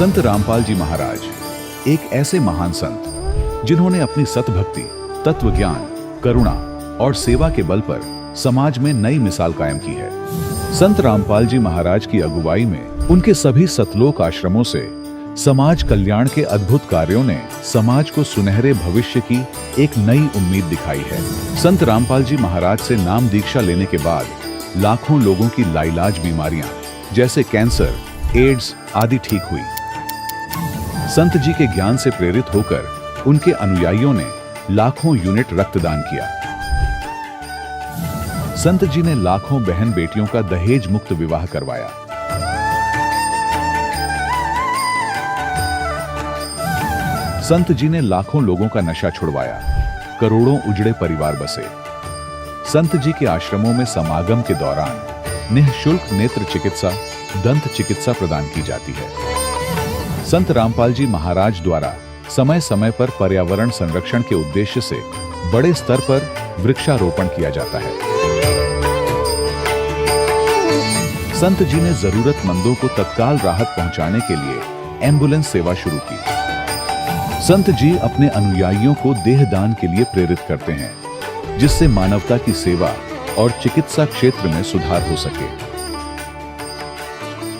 संत रामपाल जी महाराज एक ऐसे महान संत जिन्होंने अपनी सतभक्ति, तत्व ज्ञान, करुणा और सेवा के बल पर समाज में नई मिसाल कायम की है। संत रामपाल जी महाराज की अगुवाई में उनके सभी सतलोक आश्रमों से समाज कल्याण के अद्भुत कार्यों ने समाज को सुनहरे भविष्य की एक नई उम्मीद दिखाई है। संत रामपाल जी महाराज से नाम दीक्षा लेने के बाद लाखों लोगों की लाइलाज बीमारियां जैसे कैंसर, एड्स आदि ठीक हुई। संत जी के ज्ञान से प्रेरित होकर उनके अनुयायियों ने लाखों यूनिट रक्तदान किया। संत जी ने लाखों बहन बेटियों का दहेज मुक्त विवाह करवाया। संत जी ने लाखों लोगों का नशा छुड़वाया, करोड़ों उजड़े परिवार बसे। संत जी के आश्रमों में समागम के दौरान निःशुल्क नेत्र चिकित्सा, दंत चिकित्सा प्रदान की जाती है। संत रामपाल जी महाराज द्वारा समय समय पर पर्यावरण संरक्षण के उद्देश्य से बड़े स्तर पर वृक्षारोपण किया जाता है। संत जी ने जरूरतमंदों को तत्काल राहत पहुंचाने के लिए एम्बुलेंस सेवा शुरू की। संत जी अपने अनुयायियों को देहदान के लिए प्रेरित करते हैं, जिससे मानवता की सेवा और चिकित्सा क्षेत्र में सुधार हो सके।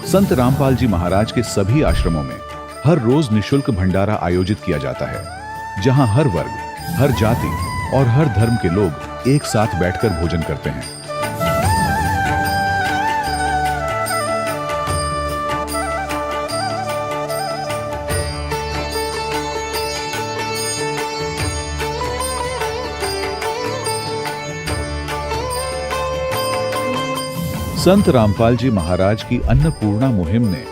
संत रामपाल जी महाराज के सभी आश्रमों में हर रोज निःशुल्क भंडारा आयोजित किया जाता है, जहां हर वर्ग, हर जाति और हर धर्म के लोग एक साथ बैठकर भोजन करते हैं। संत रामपाल जी महाराज की अन्नपूर्णा मुहिम ने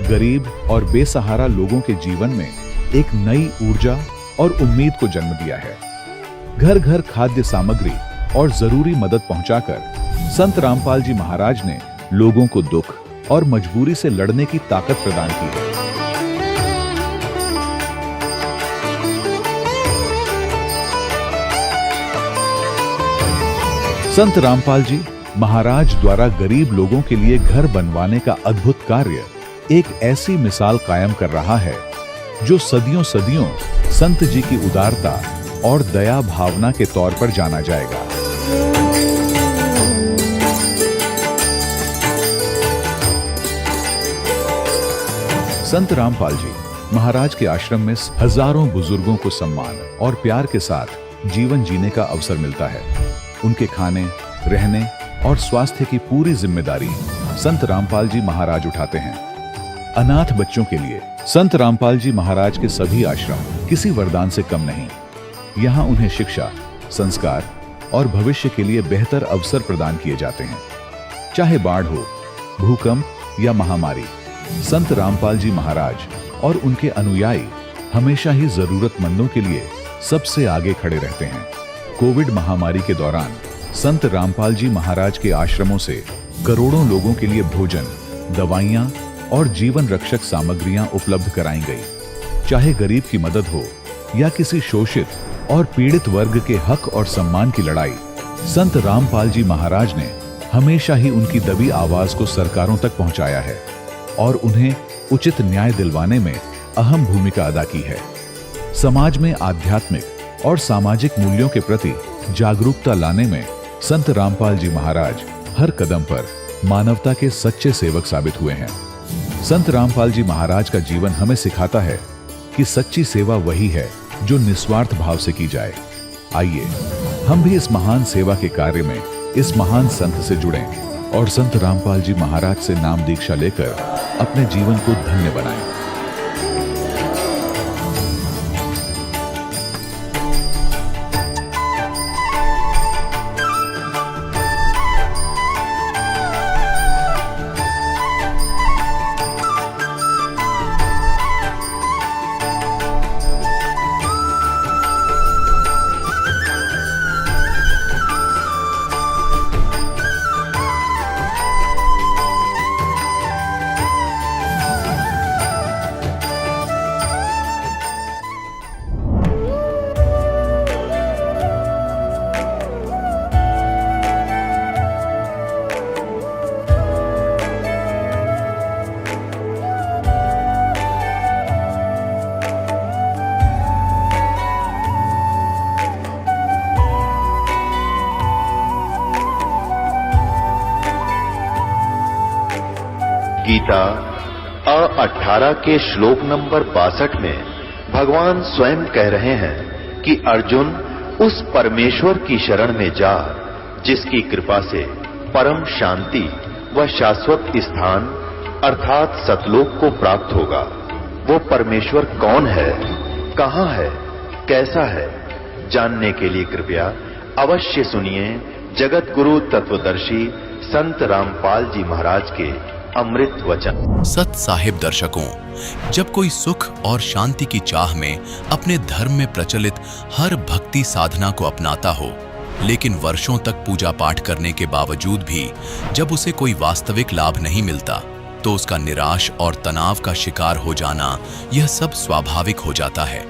गरीब और बेसहारा लोगों के जीवन में एक नई ऊर्जा और उम्मीद को जन्म दिया है। घर घर खाद्य सामग्री और जरूरी मदद पहुंचाकर संत रामपाल जी महाराज ने लोगों को दुख और मजबूरी से लड़ने की ताकत प्रदान की है। संत रामपाल जी महाराज द्वारा गरीब लोगों के लिए घर बनवाने का अद्भुत कार्य एक ऐसी मिसाल कायम कर रहा है जो सदियों सदियों संत जी की उदारता और दया भावना के तौर पर जाना जाएगा। संत रामपाल जी महाराज के आश्रम में हजारों बुजुर्गों को सम्मान और प्यार के साथ जीवन जीने का अवसर मिलता है। उनके खाने, रहने और स्वास्थ्य की पूरी जिम्मेदारी संत रामपाल जी महाराज उठाते हैं। अनाथ बच्चों के लिए संत रामपाल जी महाराज के सभी आश्रम किसी वरदान से कम नहीं। यहाँ उन्हें शिक्षा, संस्कार और भविष्य के लिए बेहतर अवसर प्रदान किए जाते हैं। चाहे बाढ़ हो, भूकंप या महामारी, संत रामपाल जी महाराज और उनके अनुयायी हमेशा ही जरूरतमंदों के लिए सबसे आगे खड़े रहते हैं। कोविड महामारी के दौरान संत रामपाल जी महाराज के आश्रमों से करोड़ों लोगों के लिए भोजन, दवाइयां और जीवन रक्षक सामग्रियां उपलब्ध कराई गई। चाहे गरीब की मदद हो या किसी शोषित और पीड़ित वर्ग के हक और सम्मान की लड़ाई, संत रामपाल जी महाराज ने हमेशा ही उनकी दबी आवाज को सरकारों तक पहुंचाया है और उन्हें उचित न्याय दिलवाने में अहम भूमिका अदा की है। समाज में आध्यात्मिक और सामाजिक मूल्यों के प्रति जागरूकता लाने में संत रामपाल जी महाराज हर कदम पर मानवता के सच्चे सेवक साबित हुए हैं। संत रामपाल जी महाराज का जीवन हमें सिखाता है कि सच्ची सेवा वही है जो निस्वार्थ भाव से की जाए। आइए हम भी इस महान सेवा के कार्य में इस महान संत से जुड़ें और संत रामपाल जी महाराज से नाम दीक्षा लेकर अपने जीवन को धन्य बनाएं। गीता अ18 के श्लोक नंबर 62 में भगवान स्वयं कह रहे हैं कि अर्जुन उस परमेश्वर की शरण में जा जिसकी कृपा से परम शांति व शाश्वत स्थान अर्थात सतलोक को प्राप्त होगा। वो परमेश्वर कौन है, कहां है, कैसा है, जानने के लिए कृपया अवश्य सुनिए जगत गुरु तत्वदर्शी संत रामपाल जी महाराज के अमृत वचन। सत साहिब दर्शकों, जब कोई सुख और शांति की चाह में अपने धर्म में प्रचलित हर भक्ति साधना को अपनाता हो, लेकिन वर्षों तक पूजा पाठ करने के बावजूद भी जब उसे कोई वास्तविक लाभ नहीं मिलता, तो उसका निराश और तनाव का शिकार हो जाना यह सब स्वाभाविक हो जाता है।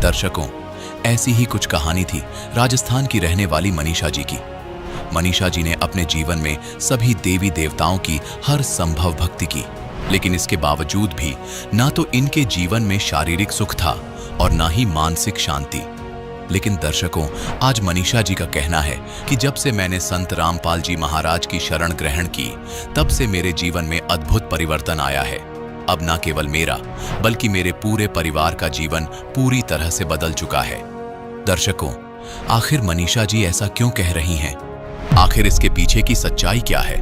दर्शकों, ऐसी ही कुछ कहानी थी राजस्थान की रहने वाली मनीषा जी की। मनीषा जी ने अपने जीवन में सभी देवी देवताओं की हर संभव भक्ति की, लेकिन इसके बावजूद भी ना तो इनके जीवन में शारीरिक सुख था और ना ही मानसिक शांति। लेकिन दर्शकों, आज मनीषा जी का कहना है कि जब से मैंने संत रामपाल जी महाराज की शरण ग्रहण की, तब से मेरे जीवन में अद्भुत परिवर्तन आया है। अब ना केवल मेरा बल्कि मेरे पूरे परिवार का जीवन पूरी तरह से बदल चुका है। दर्शकों, आखिर मनीषा जी ऐसा क्यों कह रही हैं? आखिर इसके पीछे की सच्चाई क्या है?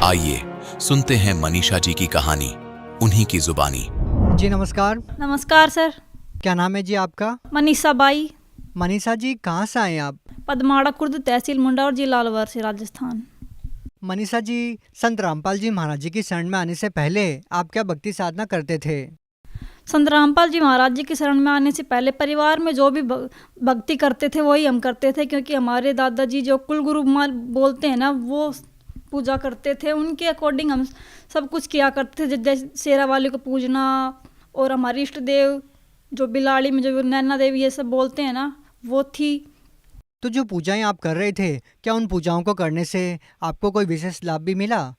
आइए सुनते हैं मनीषा जी की कहानी, उन्हीं की जुबानी। जी नमस्कार। नमस्कार सर। क्या नाम है जी आपका? मनीषा बाई। मनीषा जी कहाँ से आए आप? पदमाड़ा खुर्द, तहसील मुंडा और जिला अलवर से, राजस्थान। मनीषा जी, संत रामपाल जी महाराज जी की शरण में आने से पहले आप क्या भक्ति साधना करते थे? संत रामपाल जी महाराज जी की शरण में आने से पहले परिवार में जो भी भक्ति करते थे वही हम करते थे, क्योंकि हमारे दादाजी जो कुलगुरु बोलते हैं ना, वो पूजा करते थे। उनके अकॉर्डिंग हम सब कुछ किया करते थे, जैसे शेरा वाले को पूजना और हमारे इष्ट देव जो बिलाड़ी में जो नैना देवी ये सब बोलते हैं ना, वो थी। तो जो पूजाएं आप कर रहे थे, क्या उन पूजाओं को करने से आपको कोई विशेष लाभ भी मिला?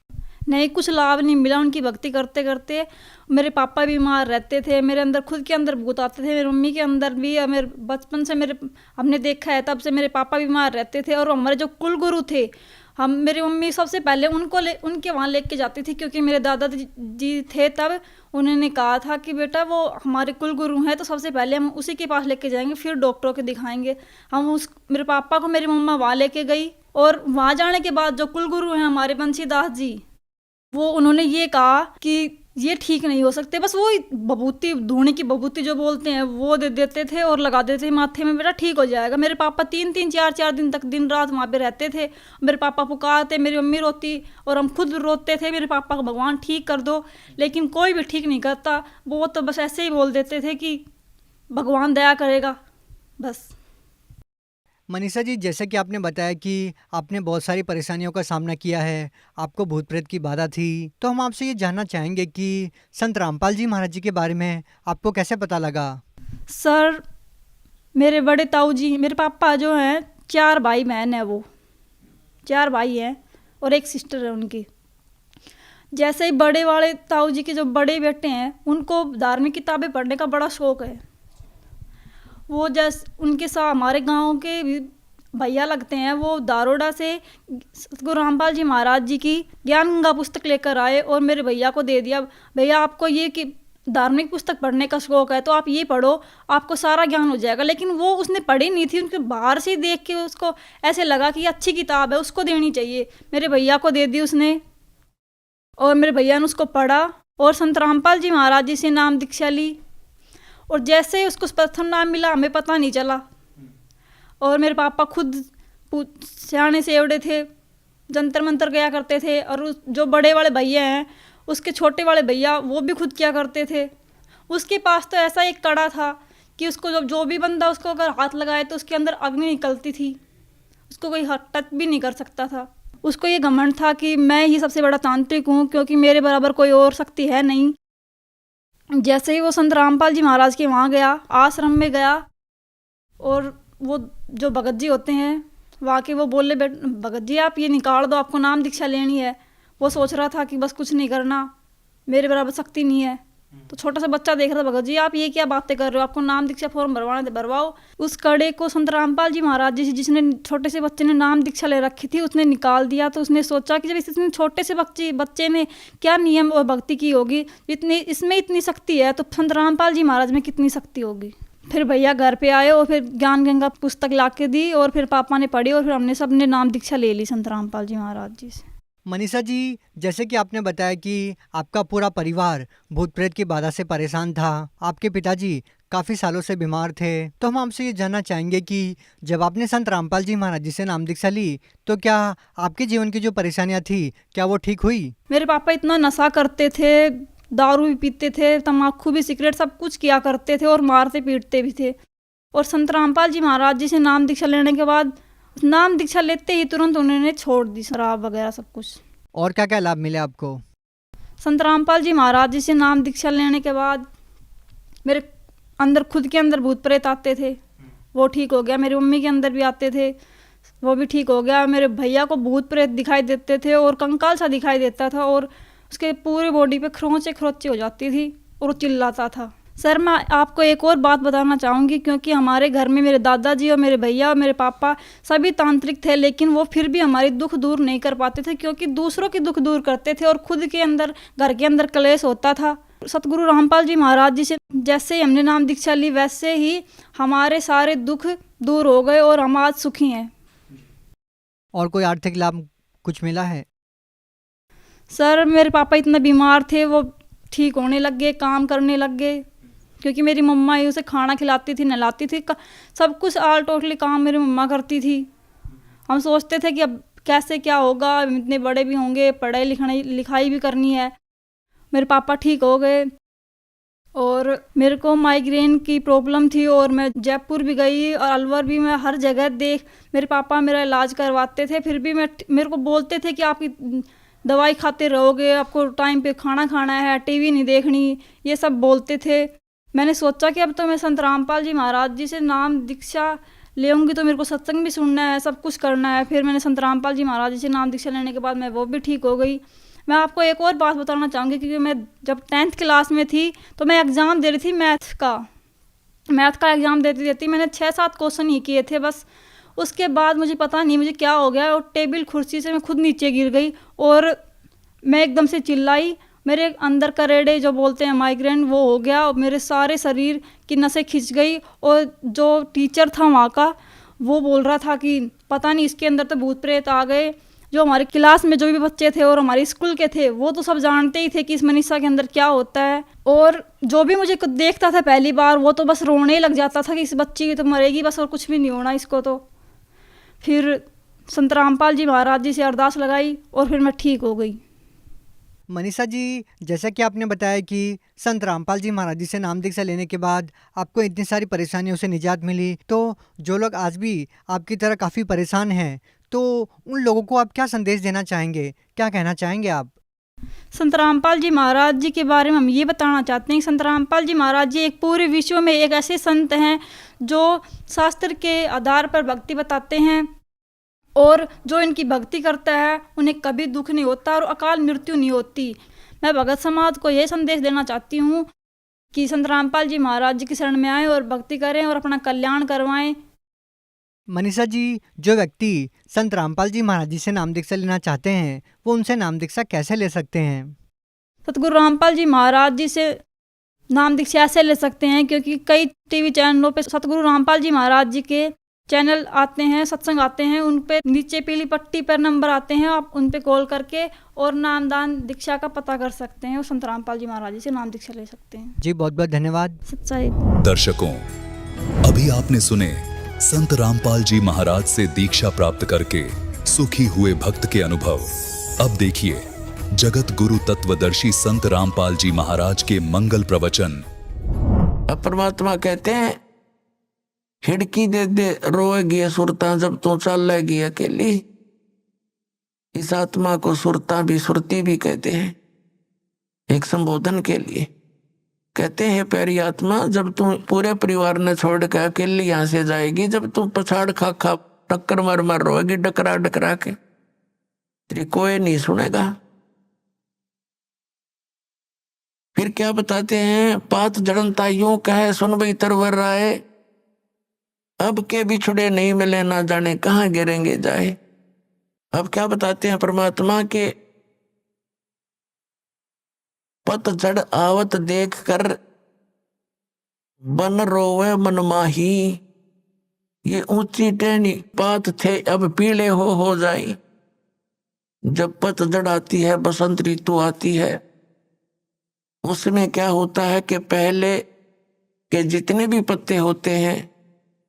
नहीं, कुछ लाभ नहीं मिला। उनकी भक्ति करते करते मेरे पापा बीमार रहते थे, मेरे अंदर खुद के अंदर भूत आते थे, मेरी मम्मी के अंदर भी। मेरे बचपन से हमने देखा है, तब से मेरे पापा बीमार रहते थे। और हमारे जो कुलगुरु थे, मेरी मम्मी सबसे पहले उनके वहाँ लेके जाती थी, क्योंकि मेरे दादाजी थे तब। उन्होंने कहा था कि बेटा वो हमारे कुलगुरु हैं, तो सबसे पहले हम उसी के पास लेके जाएंगे, फिर डॉक्टरों को दिखाएंगे। मेरे पापा को मेरी मम्मा वहाँ लेके गई, और वहाँ जाने के बाद जो कुलगुरु हैं हमारे बंशीदास जी, वो उन्होंने ये कहा कि ये ठीक नहीं हो सकते, बस वो बबूती, धूने की बबूती जो बोलते हैं वो दे देते थे और लगा देते थे माथे में, बेटा ठीक हो जाएगा। मेरे पापा 3-3, 4-4 दिन तक दिन रात वहाँ पे रहते थे। मेरे पापा पुकारते, मेरी मम्मी रोती और हम खुद रोते थे, मेरे पापा को भगवान ठीक कर दो, लेकिन कोई भी ठीक नहीं करता। वो तो बस ऐसे ही बोल देते थे कि भगवान दया करेगा, बस। मनीषा जी, जैसे कि आपने बताया कि आपने बहुत सारी परेशानियों का सामना किया है, आपको भूत प्रेत की बाधा थी, तो हम आपसे ये जानना चाहेंगे कि संत रामपाल जी महाराज जी के बारे में आपको कैसे पता लगा? सर, मेरे बड़े ताऊ जी, मेरे पापा जो हैं, 4 भाई बहन है, वो 4 भाई हैं और एक सिस्टर है उनकी। जैसे ही बड़े वाले ताऊ जी के जो बड़े बेटे हैं, उनको धार्मिक किताबें पढ़ने का बड़ा शौक है। वो जैसे उनके साथ हमारे गांव के भैया लगते हैं, वो दारोडा से गुरु रामपाल जी महाराज जी की ज्ञान गंगा पुस्तक लेकर आए और मेरे भैया को दे दिया। भैया, आपको ये कि धार्मिक पुस्तक पढ़ने का शौक है, तो आप ये पढ़ो, आपको सारा ज्ञान हो जाएगा। लेकिन वो उसने पढ़ी नहीं थी, उनके बाहर से देख के उसको ऐसे लगा कि अच्छी किताब है, उसको देनी चाहिए। मेरे भैया को दे दी उसने, और मेरे भैया ने उसको पढ़ा और संत रामपाल जी महाराज जी से नाम दीक्षा ली। और जैसे ही उसको प्रथम नाम मिला, हमें पता नहीं चला। और मेरे पापा खुद सियाने से एवड़े थे, जंतर मंतर गया करते थे। और जो बड़े वाले भैया हैं, उसके छोटे वाले भैया, वो भी खुद किया करते थे। उसके पास तो ऐसा एक कड़ा था कि उसको जो भी बंदा उसको अगर हाथ लगाए तो उसके अंदर अग्नि निकलती थी, उसको कोई टच भी नहीं कर सकता था। उसको ये घमंड था कि मैं ही सबसे बड़ा तांत्रिक हूँ, क्योंकि मेरे बराबर कोई और शक्ति है नहीं। जैसे ही वो संत रामपाल जी महाराज के वहाँ गया, आश्रम में गया, और वो जो भगत जी होते हैं वहाँ के, वो बोले, भगत जी आप ये निकाल दो, आपको नाम दीक्षा लेनी है। वो सोच रहा था कि बस कुछ नहीं करना, मेरे बराबर शक्ति नहीं है। तो छोटा सा बच्चा देख रहा था, भगत जी आप ये क्या बातें कर रहे हो, आपको नाम दीक्षा फॉर्म भरवाना है भरवाओ। उस कड़े को संत रामपाल जी महाराज जी जिसने छोटे से बच्चे ने नाम दीक्षा ले रखी थी उसने निकाल दिया। तो उसने सोचा कि जब इतने छोटे से बच्चे ने क्या नियम और भक्ति की होगी, इसमें इतनी शक्ति है तो संत रामपाल जी महाराज में कितनी शक्ति होगी। फिर भैया घर पे आए और फिर ज्ञान गंगा पुस्तक ला के दी और फिर पापा ने पढ़ी और फिर हमने सबने नाम दीक्षा ले ली संत रामपाल जी महाराज जी से। मनीषा जी, जैसे कि आपने बताया कि आपका पूरा परिवार भूत प्रेत की बाधा से परेशान था, आपके पिताजी काफ़ी सालों से बीमार थे, तो हम आपसे ये जानना चाहेंगे कि जब आपने संत रामपाल जी महाराज जी से नाम दीक्षा ली तो क्या आपके जीवन की जो परेशानियां थी क्या वो ठीक हुई? मेरे पापा इतना नशा करते थे, दारू भी पीते थे, तम्बाकू भी, सिगरेट सब कुछ किया करते थे और मारते पीटते भी थे। और संत रामपाल जी महाराज जी से नाम दीक्षा लेने के बाद, नाम दीक्षा लेते ही तुरंत उन्होंने छोड़ दी शराब वगैरह सब कुछ। और क्या क्या लाभ मिले आपको? संत रामपाल जी महाराज जी से नाम दीक्षा लेने के बाद मेरे अंदर खुद के अंदर भूत प्रेत आते थे, वो ठीक हो गया। मेरी मम्मी के अंदर भी आते थे, वो भी ठीक हो गया। मेरे भैया को भूत प्रेत दिखाई देते थे और कंकाल सा दिखाई देता था और उसके पूरे बॉडी पे खरोंचे हो जाती थी और वो चिल्लाता था। सर मैं आपको एक और बात बताना चाहूँगी, क्योंकि हमारे घर में मेरे दादाजी और मेरे भैया और मेरे पापा सभी तांत्रिक थे, लेकिन वो फिर भी हमारी दुख दूर नहीं कर पाते थे, क्योंकि दूसरों की दुख दूर करते थे और खुद के अंदर घर के अंदर क्लेश होता था। सतगुरु रामपाल जी महाराज जी से जैसे ही हमने नाम दीक्षा ली वैसे ही हमारे सारे दुख दूर हो गए और हम आज सुखी हैं। और कोई आर्थिक लाभ कुछ मिला है? सर मेरे पापा इतना बीमार थे, वो ठीक होने लग गए, काम करने लग गए, क्योंकि मेरी मम्मा ही उसे खाना खिलाती थी, नहलाती थी, सब कुछ ऑल टोटली काम मेरी मम्मा करती थी। हम सोचते थे कि अब कैसे क्या होगा, इतने बड़े भी होंगे, पढ़ाई लिखाई भी करनी है। मेरे पापा ठीक हो गए और मेरे को माइग्रेन की प्रॉब्लम थी और मैं जयपुर भी गई और अलवर भी, मैं हर जगह मेरे पापा मेरा इलाज करवाते थे, फिर भी मेरे को बोलते थे कि आपकी दवाई खाते रहोगे, आपको टाइम पे खाना खाना है, टीवी नहीं देखनी, ये सब बोलते थे। मैंने सोचा कि अब तो मैं संत रामपाल जी महाराज जी से नाम दीक्षा लेऊंगी तो मेरे को सत्संग भी सुनना है, सब कुछ करना है। फिर मैंने संत रामपाल जी महाराज जी से नाम दीक्षा लेने के बाद मैं वो भी ठीक हो गई। मैं आपको एक और बात बताना चाहूँगी, क्योंकि मैं जब 10th क्लास में थी तो मैं एग्ज़ाम दे रही थी मैथ का एग्ज़ाम देती मैंने 6-7 क्वेश्चन ही किए थे बस। उसके बाद मुझे पता नहीं मुझे क्या हो गया और टेबल कुर्सी से मैं खुद नीचे गिर गई और मैं एकदम से चिल्लाई। मेरे अंदर करेड़े जो बोलते हैं माइग्रेन वो हो गया और मेरे सारे शरीर की नसें खिंच गई। और जो टीचर था वहाँ का वो बोल रहा था कि पता नहीं इसके अंदर तो भूत प्रेत आ गए। जो हमारे क्लास में जो भी बच्चे थे और हमारे स्कूल के थे वो तो सब जानते ही थे कि इस मनीषा के अंदर क्या होता है। और जो भी मुझे देखता था पहली बार वो तो बस रोने लग जाता था कि इस बच्ची की तो मरेगी बस और कुछ भी नहीं होना इसको। तो फिर संत रामपाल जी महाराज जी से अरदास लगाई और फिर मैं ठीक हो गई। मनीषा जी, जैसा कि आपने बताया कि संत रामपाल जी महाराज जी से नाम दीक्षा लेने के बाद आपको इतनी सारी परेशानियों से निजात मिली, तो जो लोग आज भी आपकी तरह काफ़ी परेशान हैं तो उन लोगों को आप क्या संदेश देना चाहेंगे, क्या कहना चाहेंगे आप? संत रामपाल जी महाराज जी के बारे में हम ये बताना चाहते हैं कि संत रामपाल जी महाराज जी एक पूरे विश्व में एक ऐसे संत हैं जो शास्त्र के आधार पर भक्ति बताते हैं और जो इनकी भक्ति करता है उन्हें कभी दुख नहीं होता और अकाल मृत्यु नहीं होती। मैं भगत समाज को ये संदेश देना चाहती हूँ कि संत रामपाल जी महाराज जी की शरण में आएँ और भक्ति करें और अपना कल्याण करवाएं। मनीषा जी, जो व्यक्ति संत रामपाल जी महाराज जी से नाम दीक्षा लेना चाहते हैं वो उनसे नाम दीक्षा कैसे ले सकते हैं? सतगुरु रामपाल जी महाराज जी से नाम दीक्षा ऐसे ले सकते हैं क्योंकि कई टीवी चैनलों पे सतगुरु रामपाल जी महाराज जी के चैनल आते हैं, सत्संग आते हैं, उन पे नीचे पीली पट्टी पर नंबर आते हैं, आप उन पे कॉल करके और नामदान दीक्षा का पता कर सकते हैं और संत रामपाल जी महाराज जी से नाम दीक्षा ले सकते हैं। जी बहुत बहुत धन्यवाद। सच्चाई। दर्शकों, अभी आपने सुने संत रामपाल जी महाराज से दीक्षा प्राप्त करके सुखी हुए भक्त के अनुभव। अब देखिए जगत गुरु तत्वदर्शी संत रामपाल जी महाराज के मंगल प्रवचन। परमात्मा कहते हैं हिड़की दे दे रोएगी सुरता जब तू चलेगी अकेली। इस आत्मा को सुरता भी सुरती भी कहते हैं एक संबोधन के लिए। कहते हैं प्यारी आत्मा जब तू पूरे परिवार ने छोड़ के अकेली यहां से जाएगी, जब तू पछाड़ खा खा टक्कर मार मार रोएगी डकरा डकरा के, तेरी कोई नहीं सुनेगा। फिर क्या बताते हैं, पात जड़नता यूं कहे सुन भाई तरवर राय, अब के बिछड़े नहीं मिले ना जाने कहाँ गिरेंगे जाए। अब क्या बताते हैं परमात्मा के, पतझड़ आवत देख कर बन रोवे मन माही, ये ऊंची टहनी पात थे अब पीले हो जाई। जब पतझड़ आती है, बसंत ऋतु आती है, उसमें क्या होता है कि पहले के जितने भी पत्ते होते हैं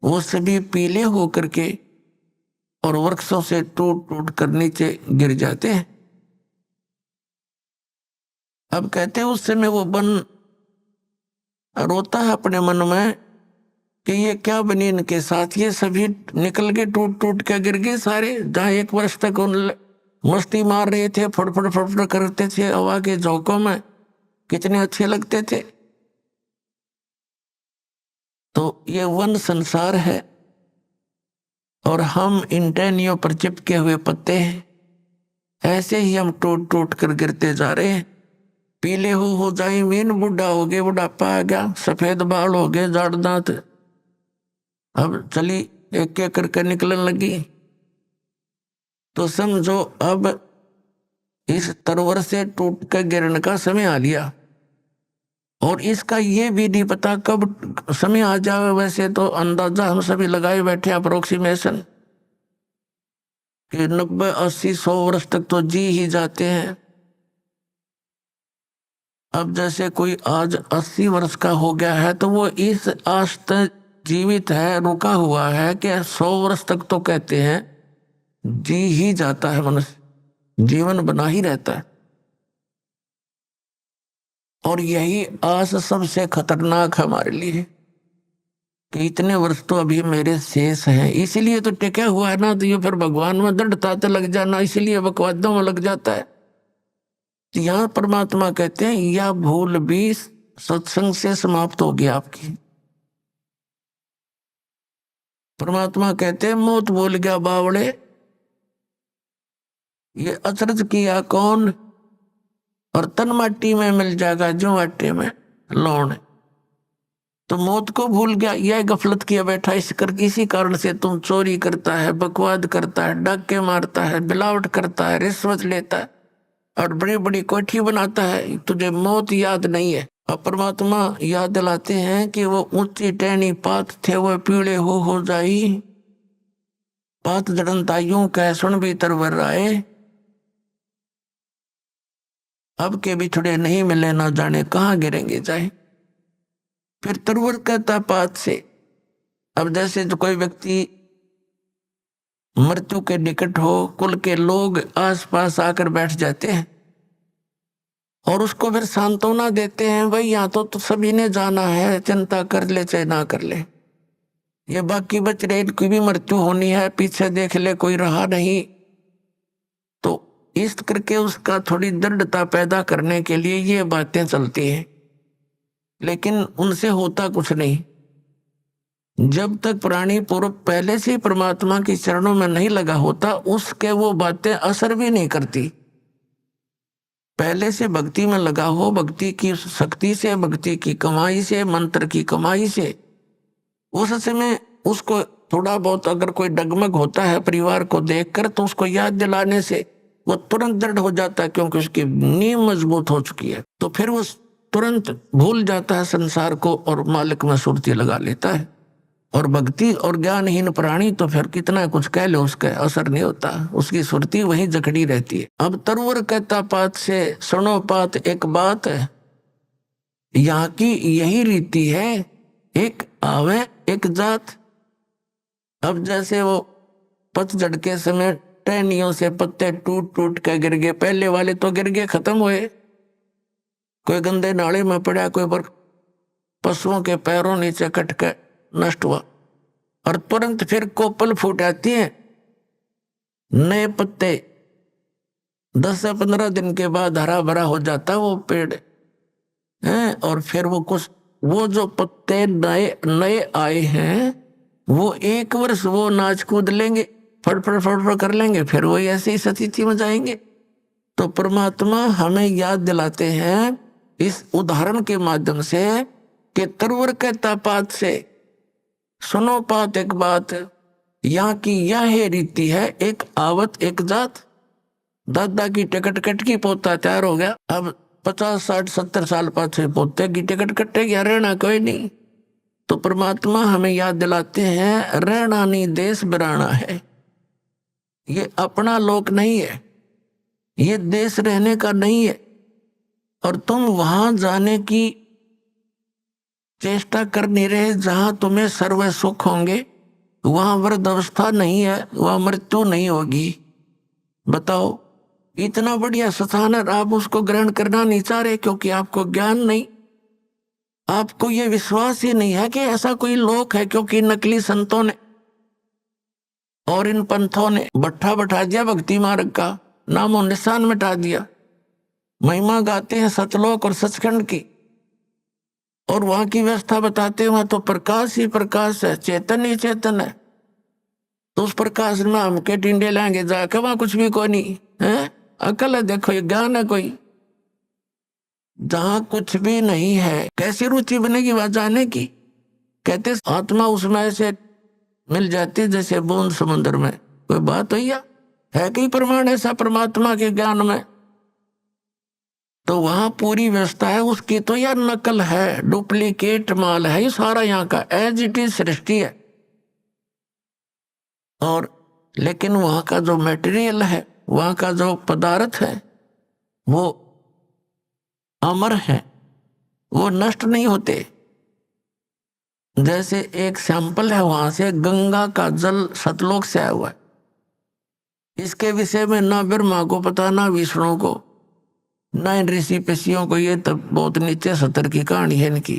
वो सभी पीले होकर के और वृक्षों से टूट टूट कर नीचे गिर जाते हैं। अब कहते हैं उस समय वो वन रोता है अपने मन में कि ये क्या बनी इनके साथ, ये सभी निकल के टूट टूट के गिर गए सारे। जहाँ एक वर्ष तक उन मस्ती मार रहे थे, फड़फड़ फड़फड़ करते थे हवा के झोंकों में, कितने अच्छे लगते थे। तो ये वन संसार है और हम इन टहनियों पर चिपके हुए पत्ते हैं। ऐसे ही हम टूट टूट कर गिरते जा रहे हैं। पीले हो जाए मीन, बुढ़ा हो गए, बुढ़ापा आ गया, सफेद बाल हो गए, जाड़ दांत, अब चली एक एक करके निकलने लगी। तो समझो अब इस तरवर से टूट कर गिरने का समय आ लिया और इसका ये भी नहीं पता कब समय आ जाए। वैसे तो अंदाजा हम सभी लगाए बैठे, अप्रोक्सीमेशन कि 90, 80, 100 वर्ष तक तो जी ही जाते हैं। अब जैसे कोई आज 80 वर्ष का हो गया है तो वो इस आश तक जीवित है, रुका हुआ है कि 100 वर्ष तक तो कहते हैं जी ही जाता है, मनुष्य जीवन बना ही रहता है। और यही आस सबसे खतरनाक हमारे लिए कि इतने वर्ष तो अभी मेरे शेष हैं, इसलिए तो टिका हुआ है ना। तो ये फिर भगवान में दृढ़ता तो लग जाना, इसलिए बकवादों में लग जाता है। तो यहाँ परमात्मा कहते हैं यह भूल भी सत्संग से समाप्त हो गई आपकी। परमात्मा कहते हैं मौत भूल गया बावड़े, ये अचरज किया कौन, और तन माटी में मिल जाएगा जो आटे में लौण। तो मौत को भूल गया, यह गफलत किया बैठा। इसी कारण से तुम चोरी करता है, बकवाद करता है, डाके मारता है, बिलावट करता है, रिश्वत लेता है और बड़ी बड़ी कोठी बनाता है, तुझे मौत याद नहीं है। और परमात्मा याद दिलाते हैं कि वो ऊंची टहनी पात थे वो पीले हो जाई, पात जड़नता यूं कह सुन भी तरवर आए, अब के बिछड़े नहीं मिले ना जाने कहाँ गिरेंगे जाए। फिर तरवर कहता पात से। अब जैसे जो कोई व्यक्ति मृत्यु के निकट हो, कुल के लोग आसपास आकर बैठ जाते हैं और उसको फिर सांत्वना देते हैं, भाई यहाँ तो सभी ने जाना है, चिंता कर ले चाहे ना कर ले, ये बाकी बच रहे इनकी भी मृत्यु होनी है, पीछे देख ले कोई रहा नहीं। तो इस करके उसका थोड़ी दृढ़ता पैदा करने के लिए ये बातें चलती हैं, लेकिन उनसे होता कुछ नहीं। जब तक प्राणी पूर्व पहले से परमात्मा के चरणों में नहीं लगा होता, उसके वो बातें असर भी नहीं करती। पहले से भक्ति में लगा हो, भक्ति की शक्ति से, भक्ति की कमाई से, मंत्र की कमाई से, उस समय उसको थोड़ा बहुत अगर कोई डगमग होता है परिवार को देखकर, तो उसको याद दिलाने से वो तुरंत दृढ़ हो जाता है, क्योंकि उसकी नींव मजबूत हो चुकी है। तो फिर वो तुरंत भूल जाता है संसार को और मालिक में सुरती लगा लेता है। और भक्ति और ज्ञानहीन प्राणी तो फिर कितना कुछ कह ले, उसका असर नहीं होता, उसकी सुरती वहीं जकड़ी रहती है। अब तरवर कहता पात से, सुनो पात एक बात है, यहाँ की यही रीति है, एक आवे एक जात। अब जैसे वो पतझड़ के समय टहनियों से पत्ते टूट टूट के गिर गए, पहले वाले तो गिर गए, खत्म हुए, कोई गंदे नाले में पड़ा, कोई पर पशुओं के पैरों नीचे कट के नष्ट हुआ, और तुरंत फिर कोपल फूट आती है, नए पत्ते 10 से 15 दिन के बाद हरा भरा हो जाता वो पेड़ है। और फिर वो कुछ वो जो पत्ते नए नए आए हैं वो एक वर्ष वो नाच कूद लेंगे, फड़फड़ फड़फड़ कर लेंगे, फिर वो ऐसे ही स्थिति में जाएंगे। तो परमात्मा हमें याद दिलाते हैं इस उदाहरण के माध्यम से कि तरवर कहता पात से, सुनो पात एक बात, यहाँ की यह रीति है, एक आवत एक जात। दादा की टिकट कट की, पोता तैयार हो गया, अब 50 60 70 साल पाछे पोते की टिकट कटेगी, रहना कोई नहीं। तो परमात्मा हमें याद दिलाते हैं, रहना नहीं देश बिराना है। ये अपना लोक नहीं है, ये देश रहने का नहीं है। और तुम वहां जाने की चेष्टा कर नहीं रहे जहां तुम्हें सर्व सुख होंगे। वहां वृद्ध अवस्था नहीं है, वहां मृत्यु नहीं होगी। बताओ, इतना बढ़िया स्थान है, आप उसको ग्रहण करना नहीं चाह रहे क्योंकि आपको ज्ञान नहीं, आपको ये विश्वास ही नहीं है कि ऐसा कोई लोक है। क्योंकि नकली संतों ने और इन पंथों ने भट्ठा बैठा दिया, भक्ति मार्ग का नामो निशान मिटा दिया। महिमा गाते हैं सतलोक और सचखंड की, और वहां की व्यवस्था बताते हैं, वहां तो प्रकाश ही प्रकाश है, चेतन ही चेतन है। तो उस प्रकाश में हम के टिंडे लाएंगे जाके, वहां कुछ भी कोई नहीं है। अकल है, देखो ये ज्ञान है कोई। जहां कुछ भी नहीं है कैसी रुचि बनेगी वहां जाने की। कहते आत्मा उसमें से मिल जाती जैसे बूंद समुद्र में। कोई बात हुई है कई प्रमाण ऐसा परमात्मा के ज्ञान में? तो वहां पूरी व्यवस्था है उसकी, तो यार नकल है, डुप्लीकेट माल है ये सारा यहाँ का, एज इट इज सृष्टि है। और लेकिन वहां का जो मटेरियल है, वहां का जो पदार्थ है, वो अमर है, वो नष्ट नहीं होते। जैसे एक सैंपल है वहां से, गंगा का जल सतलोक से आया हुआ है। इसके विषय में ना ब्रह्मा को पता, ना विष्णु को, ना इन ऋषि पशियों को। ये तब बहुत नीचे सतर की कहानी है इनकी।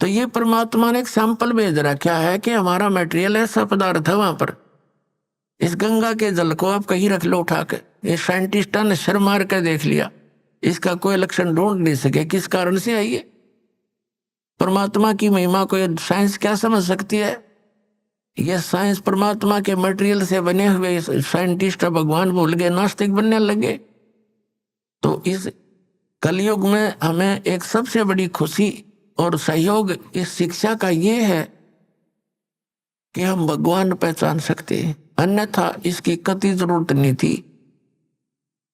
तो ये परमात्मा ने एक सैंपल भेज रखा है कि हमारा मटेरियल ऐसा पदार्थ है वहां पर। इस गंगा के जल को आप कहीं रख लो उठा के, ये साइंटिस्टों ने शर मार कर देख लिया, इसका कोई लक्षण ढूंढ नहीं सके किस कारण से आई है। परमात्मा की महिमा को ये साइंस क्या समझ सकती है? ये साइंस परमात्मा के मटेरियल से बने हुए साइंटिस्ट भगवान भूल गए, नास्तिक बनने लगे। तो इस कलयुग में हमें एक सबसे बड़ी खुशी और सहयोग इस शिक्षा का ये है कि हम भगवान पहचान सकते हैं, अन्यथा इसकी कतई जरूरत नहीं थी।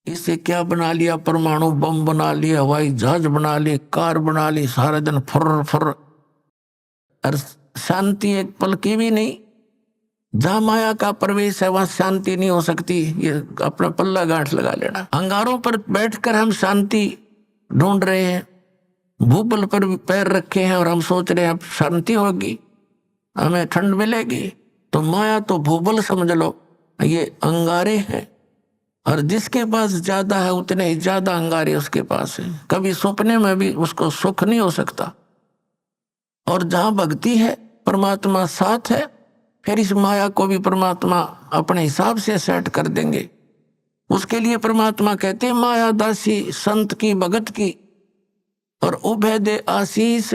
इससे क्या बना लिया, परमाणु बम बना लिया, हवाई जहाज बना लिए, कार बना ली, सारा दिन फुर फुर, और शांति एक पल की भी नहीं। जहां माया का प्रवेश है वहां शांति नहीं हो सकती। ये अपना पल्ला गांठ लगा लेना। अंगारों पर बैठकर हम शांति ढूंढ रहे हैं, भूतल पर भी पैर रखे हैं और हम सोच रहे हैं अब शांति होगी, हमें ठंड मिलेगी। तो माया तो भूबल समझ लो, ये अंगारे हैं, और जिसके पास ज्यादा है उतने ही ज्यादा अंगारे उसके पास है। कभी सपने में भी उसको सुख नहीं हो सकता। और जहां भक्ति है, परमात्मा साथ है, फिर इस माया को भी परमात्मा अपने हिसाब से सेट कर देंगे। उसके लिए परमात्मा कहते हैं, माया दासी संत की भगत की, और उभय दे आशीष,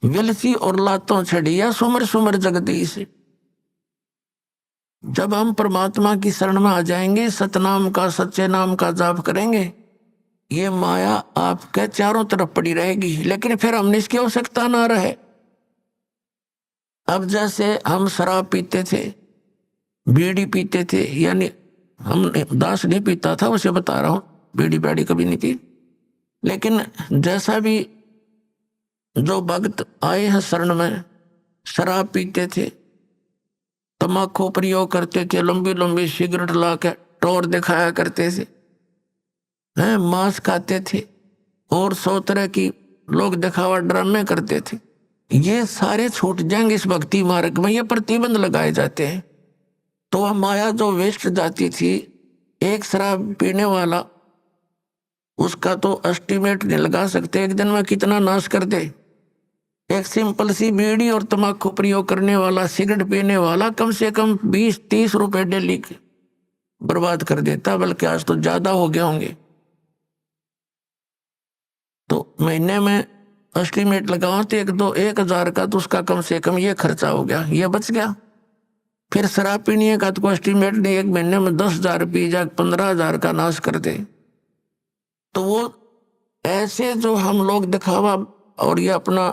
विलसी और लातों छड़िया, सुमर सुमर जगदीश। जब हम परमात्मा की शरण में आ जाएंगे, सतनाम का, सच्चे नाम का जाप करेंगे, ये माया आपके चारों तरफ पड़ी रहेगी, लेकिन फिर हम इसकी आवश्यकता ना रहे। अब जैसे हम शराब पीते थे, बीड़ी पीते थे, यानी हम दास नहीं पीता था, उसे बता रहा हूं, बीड़ी बैड़ी कभी नहीं पी। लेकिन जैसा भी जो भक्त आए हैं शरण में, शराब पीते थे, तम्बाकू प्रयोग करते थे, लंबी लंबी सिगरेट ला के टोर दिखाया करते थे, हैं मांस खाते थे, और 100 तरह की लोग दिखावा ड्रामे करते थे। ये सारे छूट जाएंगे इस भक्ति मार्ग में, ये प्रतिबंध लगाए जाते हैं। तो वह माया जो वेस्ट जाती थी, एक शराब पीने वाला, उसका तो एस्टिमेट नहीं लगा सकते एक दिन में कितना नाश कर दे। एक सिंपल सी बीड़ी और तम्बाकू प्रयोग करने वाला, सिगरेट पीने वाला, कम से कम 20-30 रुपए डेली बर्बाद कर देता, बल्कि आज तो ज्यादा हो गए होंगे। तो महीने में एस्टिमेट लगाओ तो 1,000 का, तो उसका कम से कम ये खर्चा हो गया, ये बच गया। फिर शराब पीने का तो कोई एस्टिमेट नहीं, एक महीने में 10,000 पी जा, 15,000 का नाश कर दे। तो वो ऐसे जो हम लोग दिखावा और ये अपना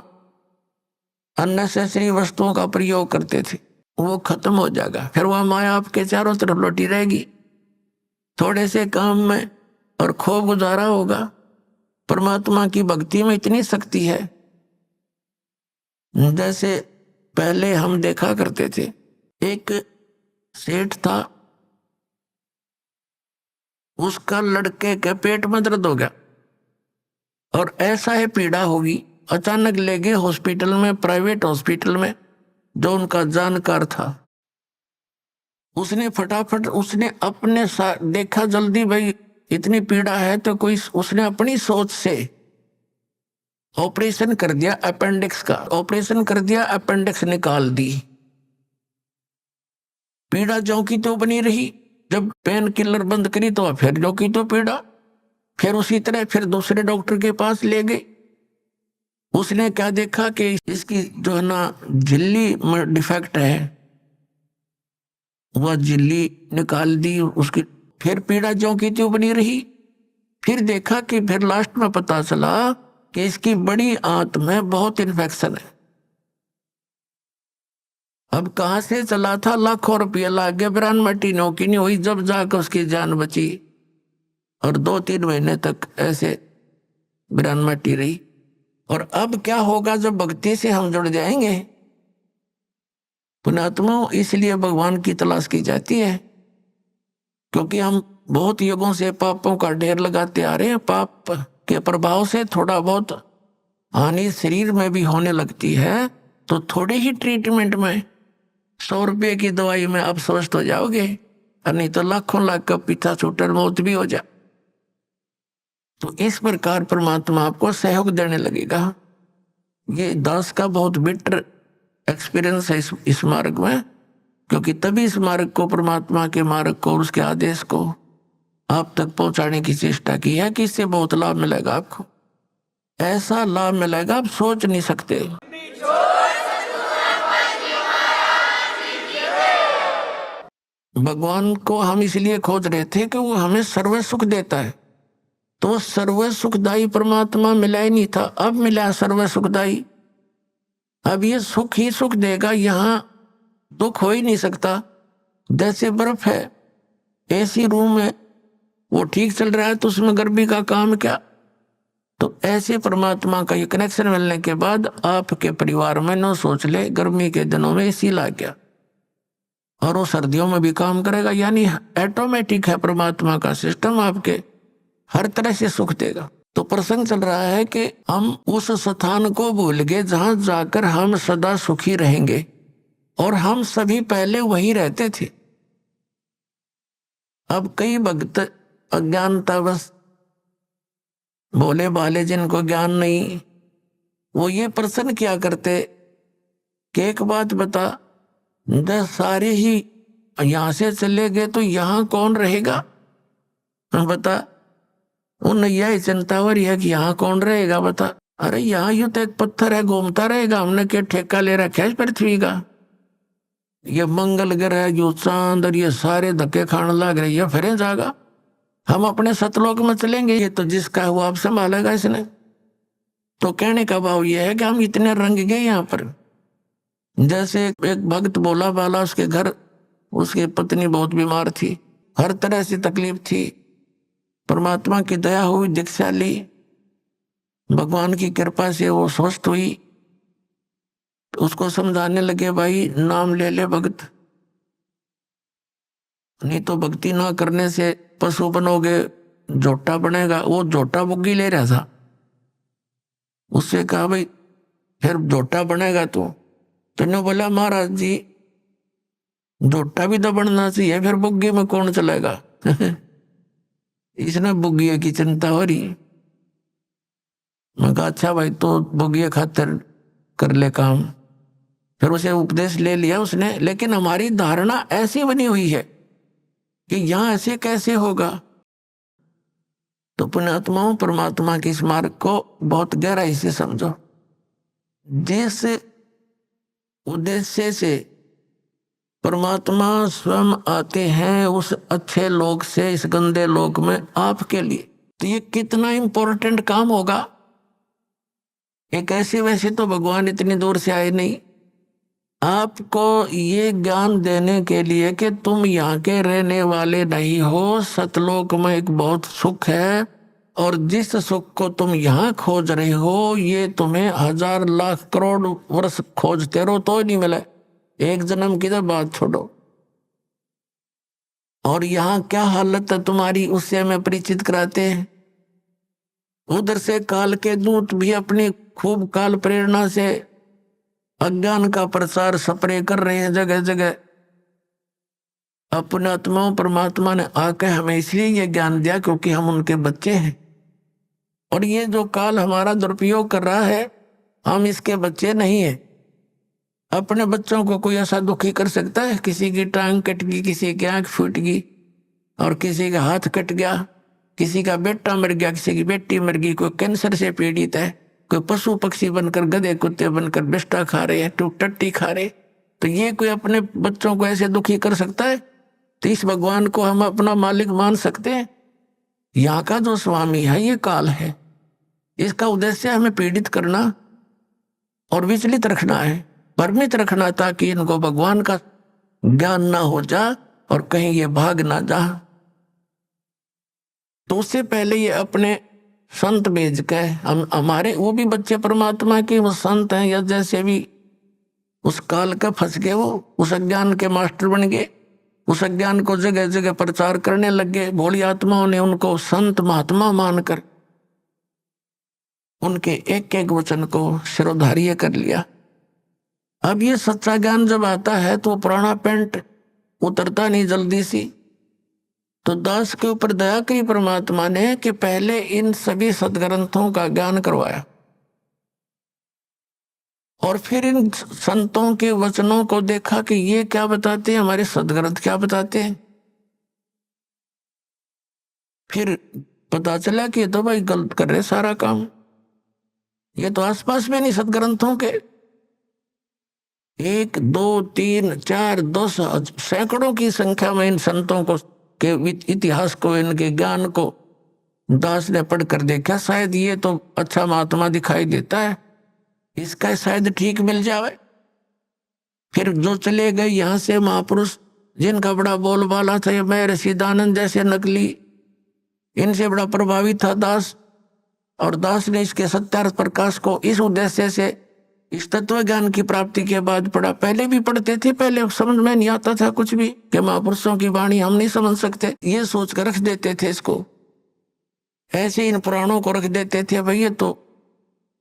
अननेसेसरी वस्तुओं का प्रयोग करते थे, वो खत्म हो जाएगा। फिर वह माया आपके चारों तरफ लौटी रहेगी। थोड़े से काम में और खूब गुजारा होगा। परमात्मा की भक्ति में इतनी शक्ति है। जैसे पहले हम देखा करते थे, एक सेठ था, उसका लड़के के पेट में दर्द हो गया और ऐसा है पीड़ा होगी, अचानक ले गए हॉस्पिटल में, प्राइवेट हॉस्पिटल में, जो उनका जानकार था। उसने फटाफट उसने अपने देखा जल्दी, भाई इतनी पीड़ा है तो कोई, उसने अपनी सोच से ऑपरेशन कर दिया अपेंडिक्स का, ऑपरेशन कर दिया, अपेंडिक्स निकाल दी। पीड़ा जो की तो बनी रही, जब पेन किलर बंद करी तो फिर जो की तो पीड़ा। फिर उसी तरह फिर दूसरे डॉक्टर के पास ले गए। उसने क्या देखा कि इसकी जो है ना झिल्ली में डिफेक्ट है, वह झिल्ली निकाल दी उसकी। फिर पीड़ा जो की त्यों बनी रही। फिर देखा कि फिर लास्ट में पता चला कि इसकी बड़ी आंत में बहुत इन्फेक्शन है। अब कहां से चला था, लाखों रुपया लाग गया, बिरानमटी नौकी नहीं हुई, जब जाकर उसकी जान बची। और 2-3 महीने तक ऐसे बिरानमटी रही। और अब क्या होगा जब भक्ति से हम जुड़ जाएंगे। पुण्यात्मा, इसलिए भगवान की तलाश की जाती है, क्योंकि हम बहुत युगों से पापों का ढेर लगाते आ रहे हैं। पाप के प्रभाव से थोड़ा बहुत हानि शरीर में भी होने लगती है, तो थोड़े ही ट्रीटमेंट में 100 रुपये की दवाई में आप स्वस्थ हो जाओगे, और नहीं तो लाखों लाख का पीछा छूटर मौत भी हो जाए। तो इस प्रकार परमात्मा आपको सहयोग देने लगेगा। ये दास का बहुत बिटर एक्सपीरियंस है इस मार्ग में, क्योंकि तभी इस मार्ग को, परमात्मा के मार्ग को, उसके आदेश को आप तक पहुंचाने की चेष्टा की है कि इससे बहुत लाभ मिलेगा आपको। ऐसा लाभ मिलेगा आप सोच नहीं सकते। भगवान को हम इसलिए खोज रहे थे कि वो हमें सर्व सुख देता है। तो सर्व सुखदाई परमात्मा मिला ही नहीं था, अब मिला सर्व सुखदाई। अब ये सुख ही सुख देगा, यहां दुख हो ही नहीं सकता। जैसे बर्फ है, एसी रूम में वो ठीक चल रहा है तो उसमें गर्मी का काम क्या। तो ऐसे परमात्मा का ये कनेक्शन मिलने के बाद आपके परिवार में न सोच ले, गर्मी के दिनों में एसी ला गया और वो सर्दियों में भी काम करेगा। यानी ऑटोमेटिक है परमात्मा का सिस्टम, आपके हर तरह से सुख देगा। तो प्रसंग चल रहा है कि हम उस स्थान को भूल गए जहां जाकर हम सदा सुखी रहेंगे, और हम सभी पहले वही रहते थे। अब कई भक्त अज्ञानतावश, भोले भाले जिनको ज्ञान नहीं, वो ये प्रश्न क्या करते कि एक बात बता, जब सारे ही यहां से चले गए तो यहां कौन रहेगा। बता, वो नैया ही चिंता हो रही है कि यहाँ कौन रहेगा। बता, अरे यहाँ यूं तो एक पत्थर है, घूमता रहेगा, हमने क्या ठेका ले रखा है पृथ्वी का। ये मंगल ग्रह, जो चांद और ये सारे धक्के खाने लग रहे, ये फिर जाएगा। हम अपने सतलोक में चलेंगे, ये तो जिसका हुआ आप संभालेगा इसने। तो कहने का भाव ये है कि हम इतने रंग गए यहाँ पर। जैसे एक भक्त बोला बाला, उसके घर उसकी पत्नी बहुत बीमार थी, हर तरह से तकलीफ थी। परमात्मा की दया हुई, दीक्षा ली, भगवान की कृपा से वो स्वस्थ हुई। तो उसको समझाने लगे, भाई नाम ले ले भक्त, नहीं तो भक्ति ना करने से पशु बनोगे, झोटा बनेगा। वो झोटा बुग्गी ले रहा था। उससे कहा, भाई फिर झोटा बनेगा तो ने बोला, महाराज जी झोटा भी तो बनना चाहिए, फिर बुग्गी में कौन चलेगा। इसने बुग्गिया की चिंता हो रही। मैं कहा, अच्छा भाई तो बुग्गिया खातिर कर ले काम। फिर उसे उपदेश ले लिया उसने। लेकिन हमारी धारणा ऐसी बनी हुई है कि यहां ऐसे कैसे होगा। तो पुण्यात्माओं, परमात्मा के इस मार्ग को बहुत गहराई से समझो। जिस उद्देश्य से परमात्मा स्वयं आते हैं उस अच्छे लोक से इस गंदे लोक में आपके लिए, तो ये कितना इंपॉर्टेंट काम होगा। एक ऐसे वैसे तो भगवान इतनी दूर से आए नहीं, आपको ये ज्ञान देने के लिए कि तुम यहाँ के रहने वाले नहीं हो, सतलोक में एक बहुत सुख है, और जिस सुख को तुम यहाँ खोज रहे हो ये तुम्हें 1000 लाख करोड़ वर्ष खोजते रहो तो नहीं मिले, एक जन्म की तो बात छोड़ो। और यहाँ क्या हालत है तुम्हारी उससे हमें परिचित कराते हैं। उधर से काल के दूत भी अपनी खूब काल प्रेरणा से अज्ञान का प्रसार स्प्रे कर रहे हैं जगह जगह। अपने आत्माओं परमात्मा ने आकर हमें इसलिए ये ज्ञान दिया क्योंकि हम उनके बच्चे हैं, और ये जो काल हमारा दुरुपयोग कर रहा है हम इसके बच्चे नहीं है। अपने बच्चों को कोई ऐसा दुखी कर सकता है? किसी की टांग कट गई, किसी की आंख फूट गई, और किसी का हाथ कट गया, किसी का बेटा मर गया, किसी की बेटी मर गई, कोई कैंसर से पीड़ित है, कोई पशु पक्षी बनकर गधे कुत्ते बनकर बिस्टा खा रहे हैं, टट्टी खा रहे, तो ये कोई अपने बच्चों को ऐसे दुखी कर सकता है? तो इस भगवान को हम अपना मालिक मान सकते हैं? यहाँ का जो स्वामी है ये काल है, इसका उद्देश्य हमें पीड़ित करना और विचलित रखना है, भ्रमित रखना, ताकि इनको भगवान का ज्ञान ना हो जा और कहीं ये भाग ना जा। तो उससे पहले ये अपने संत भेज के हम हमारे वो भी बच्चे परमात्मा के, वो संत हैं या जैसे भी उस काल का फंस गए, वो उस अज्ञान के मास्टर बन गए, उस अज्ञान को जगह जगह प्रचार करने लग गए। भोली आत्माओं ने उनको संत महात्मा मानकर उनके एक एक वचन को शिरोधार्य कर लिया। अब ये सच्चा ज्ञान जब आता है तो पुराना पेंट उतरता नहीं जल्दी सी। तो दास के ऊपर दया करी परमात्मा ने कि पहले इन सभी सदग्रंथों का ज्ञान करवाया, और फिर इन संतों के वचनों को देखा कि ये क्या बताते हैं, हमारे सदग्रंथ क्या बताते हैं। फिर पता चला कि ये तो भाई गलत कर रहे सारा काम, ये तो आसपास में नहीं सदग्रंथों के। 1 2 3 4 10 सैकड़ों की संख्या में इन संतों को के इतिहास को, इनके ज्ञान को दास ने पढ़कर देखा, शायद ये तो अच्छा महात्मा दिखाई देता है, इसका शायद ठीक मिल जाए। फिर जो चले गए यहाँ से महापुरुष जिनका बड़ा बोलबाला था, ये मैं रसीदानंद जैसे नकली, इनसे बड़ा प्रभावित था दास, और दास ने इसके सत्यार्थ प्रकाश को इस उद्देश्य से इस तत्व ज्ञान की प्राप्ति के बाद पढ़ा। पहले भी पढ़ते थे, पहले समझ में नहीं आता था कुछ भी कि महापुरुषों की वाणी हम नहीं समझ सकते, ये सोच कर रख देते थे इसको, ऐसे इन पुराणों को रख देते थे, भाई ये तो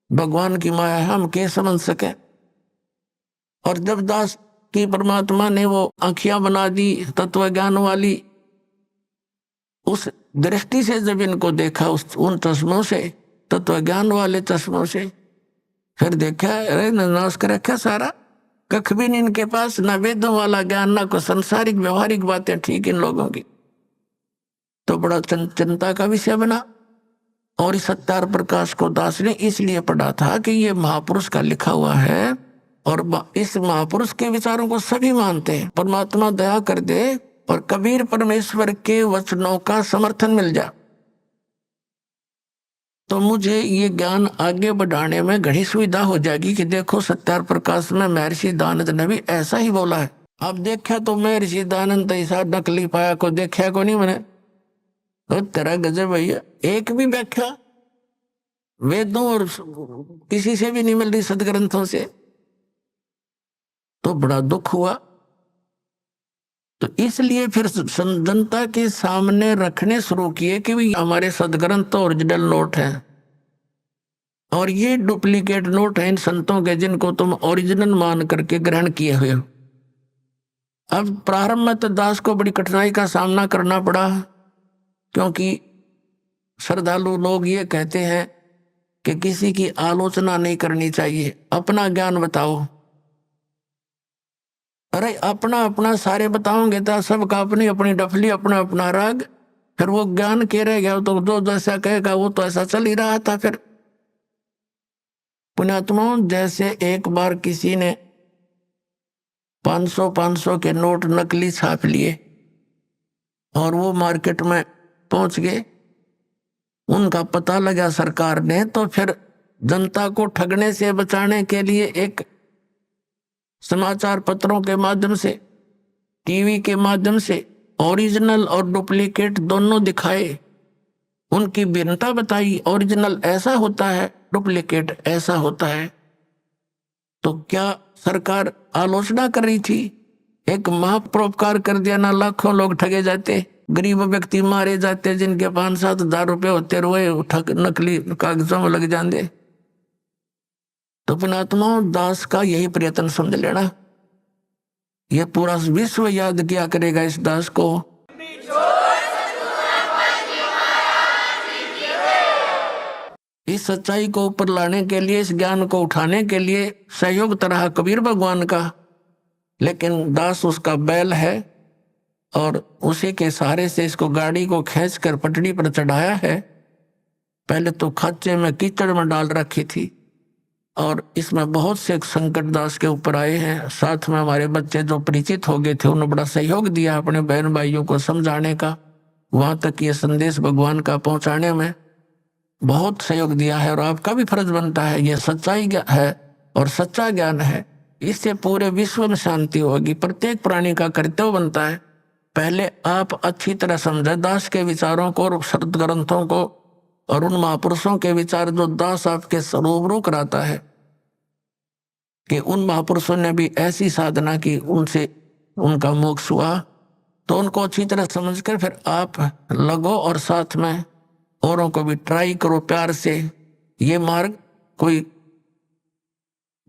भगवान की माया है, हम क्या समझ सके। और जब दास की परमात्मा ने वो आँखियां बना दी तत्व ज्ञान वाली, उस दृष्टि से जब इनको देखा उन चश्मों से, तत्व ज्ञान वाले चश्मों से, फिर देखा अरे नाश कर रखा सारा, कख भी नहीं इनके पास, ना वेदों वाला ज्ञान, ना कोई संसारिक व्यवहारिक बातें ठीक इन लोगों की। तो बड़ा चिंता का विषय बना। और इस सत्यार प्रकाश को दास ने इसलिए पढ़ा था कि ये महापुरुष का लिखा हुआ है, और इस महापुरुष के विचारों को सभी मानते हैं। परमात्मा दया कर दे और कबीर परमेश्वर के वचनों का समर्थन मिल जाए तो मुझे ये ज्ञान आगे बढ़ाने में घनी सुविधा हो जाएगी कि देखो सत्यार प्रकाश में महर्षि दानंद ने भी ऐसा ही बोला है। अब देखा तो महर्षि दानंद ऐसा नकली पाया को देखा को नहीं मैंने, तो तेरा गजब भैया, एक भी व्याख्या वेदों और किसी से भी नहीं मिल रही सदग्रंथों से, तो बड़ा दुख हुआ। तो इसलिए फिर जनता के सामने रखने शुरू किए कि भाई हमारे सदग्रंथ तो ओरिजिनल नोट हैं और ये डुप्लीकेट नोट हैं इन संतों के, जिनको तुम ओरिजिनल मान करके ग्रहण किए हुए हो। अब प्रारंभ में तो दास को बड़ी कठिनाई का सामना करना पड़ा, क्योंकि श्रद्धालु लोग ये कहते हैं कि किसी की आलोचना नहीं करनी चाहिए, अपना ज्ञान बताओ। अरे अपना अपना सारे बताओगे तो सबका अपनी अपनी डफली, अपना अपना राग, फिर वो ज्ञान के रह गया तो जो जैसा कहेगा वो तो ऐसा चल ही रहा था। फिर पुण्यात्माओं, जैसे एक बार किसी ने 500 के नोट नकली छाप लिए और वो मार्केट में पहुंच गए, उनका पता लगा सरकार ने, तो फिर जनता को ठगने से बचाने के लिए एक समाचार पत्रों के माध्यम से, टीवी के माध्यम से ओरिजिनल और डुप्लीकेट दोनों दिखाए, उनकी भिन्नता बताई। ओरिजिनल ऐसा होता है, डुप्लीकेट ऐसा होता है। तो क्या सरकार आलोचना कर रही थी? एक महापरोपकार कर दिया ना, लाखों लोग ठगे जाते, गरीब व्यक्ति मारे जाते, जिनके 5-7 हजार रुपए होते, रोए नकली कागजों में लग जाते। तो पुणात्माओं, दास का यही प्रयत्न समझ लेना। ये पूरा विश्व याद किया करेगा इस दास को। इस सच्चाई को ऊपर लाने के लिए, इस ज्ञान को उठाने के लिए सहयोग तरह कबीर भगवान का, लेकिन दास उसका बैल है और उसी के सहारे से इसको गाड़ी को खींचकर पटड़ी पर चढ़ाया है। पहले तो खाचे में कीचड़ में डाल रखी थी और इसमें बहुत से संकट दास के ऊपर आए हैं। साथ में हमारे बच्चे जो परिचित हो गए थे, उन्होंने बड़ा सहयोग दिया अपने बहन भाइयों को समझाने का, वहां तक ये संदेश भगवान का पहुंचाने में बहुत सहयोग दिया है। और आपका भी फर्ज बनता है, ये सच्चाई है और सच्चा ज्ञान है, इससे पूरे विश्व में शांति होगी। प्रत्येक प्राणी का कर्तव्य बनता है पहले आप अच्छी तरह समझे दास के विचारों को और शब्द ग्रंथों को और उन महापुरुषों के विचार जो दास आपके रूबरू कराता है कि उन महापुरुषों ने भी ऐसी साधना की, उनसे उनका मोक्ष हुआ। तो उनको अच्छी तरह समझकर फिर आप लगो और साथ में औरों को भी ट्राई करो प्यार से। ये मार्ग कोई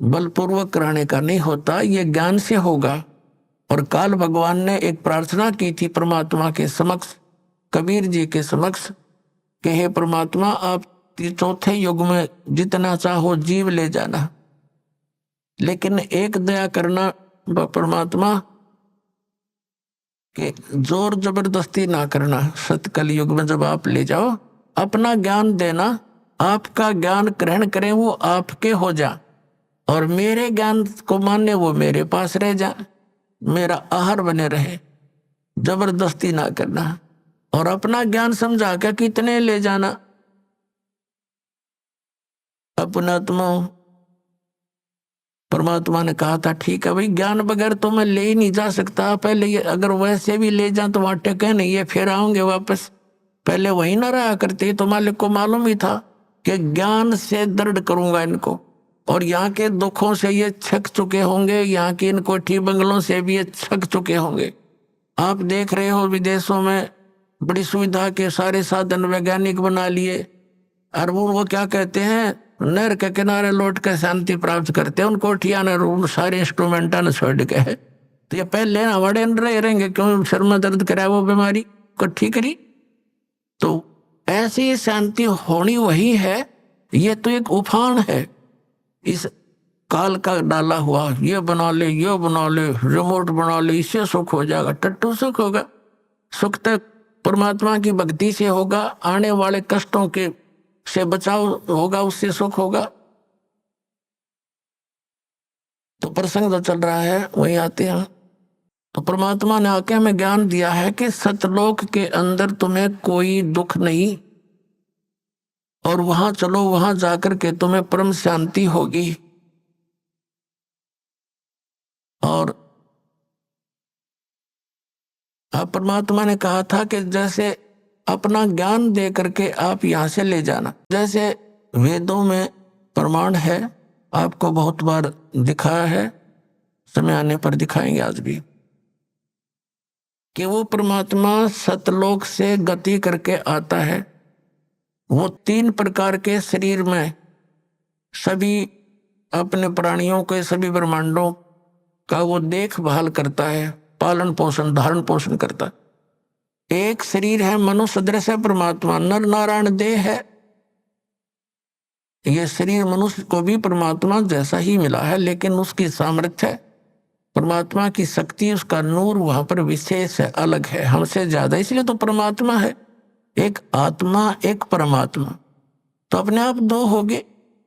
बलपूर्वक कराने का नहीं होता, ये ज्ञान से होगा। और काल भगवान ने एक प्रार्थना की थी परमात्मा के समक्ष, कबीर जी के समक्ष, कि हे परमात्मा, आप चौथे युग में जितना चाहो जीव ले जाना, लेकिन एक दया करना परमात्मा कि जोर जबरदस्ती ना करना। सतकल युग में जब आप ले जाओ, अपना ज्ञान देना, आपका ज्ञान ग्रहण करें, वो आपके हो जा, और मेरे ज्ञान को माने वो मेरे पास रह जा, मेरा आहार बने रहे। जबरदस्ती ना करना और अपना ज्ञान समझा के कितने ले जाना। अपना परमात्मा ने कहा था ठीक है भाई, ज्ञान बगैर तो मैं ले ही नहीं जा सकता। पहले ये अगर वैसे भी ले जा तो वहां टेके नहीं, ये फिर आऊंगे वापस। पहले वही ना रहा करते, तो मालिक को मालूम ही था कि ज्ञान से दृढ़ करूंगा इनको, और यहाँ के दुखों से ये छक चुके होंगे, यहाँ के इन कोठी बंगलों से भी ये छक चुके होंगे। आप देख रहे हो विदेशों में बड़ी सुविधा के सारे साधन वैज्ञानिक बना लिए, और वो क्या कहते हैं, नहर के किनारे लौट कर शांति प्राप्त करते हैं। उन कोठिया ने सारे इंस्ट्रूमेंटा ने छोड़ के है, तो ये पहले हमारे रहेंगे क्यों, शर्म में दर्द कराए वो बीमारी को ठीक करी। तो ऐसी शांति होनी वही है, ये तो एक उफान है इस काल का डाला हुआ। ये बना ले, ये बना ले, रिमोट बना ले, इससे सुख हो जाएगा। टट्टू सुख होगा? सुख तक परमात्मा की भक्ति से होगा, आने वाले कष्टों के से बचाव होगा, उससे सुख होगा। तो प्रसंग जो चल रहा है वही आते हैं। तो परमात्मा ने आके हमें ज्ञान दिया है कि सतलोक के अंदर तुम्हें कोई दुख नहीं, और वहां चलो, वहां जाकर के तुम्हें परम शांति होगी। और परमात्मा ने कहा था कि जैसे अपना ज्ञान दे करके आप यहां से ले जाना, जैसे वेदों में प्रमाण है, आपको बहुत बार दिखाया है, समय आने पर दिखाएंगे आज भी, कि वो परमात्मा सतलोक से गति करके आता है। वो 3 प्रकार के शरीर में सभी अपने प्राणियों के, सभी ब्रह्मांडों का वो देखभाल करता है, पालन पोषण, धारण पोषण करता है। एक शरीर है मनुष्य सदृश है परमात्मा, नर नारायण देह है। ये शरीर मनुष्य को भी परमात्मा जैसा ही मिला है, लेकिन उसकी सामर्थ्य, परमात्मा की शक्ति, उसका नूर वहां पर विशेष है, अलग है, हमसे ज्यादा, इसलिए तो परमात्मा है। एक आत्मा, एक परमात्मा, तो अपने आप 2 हो गए,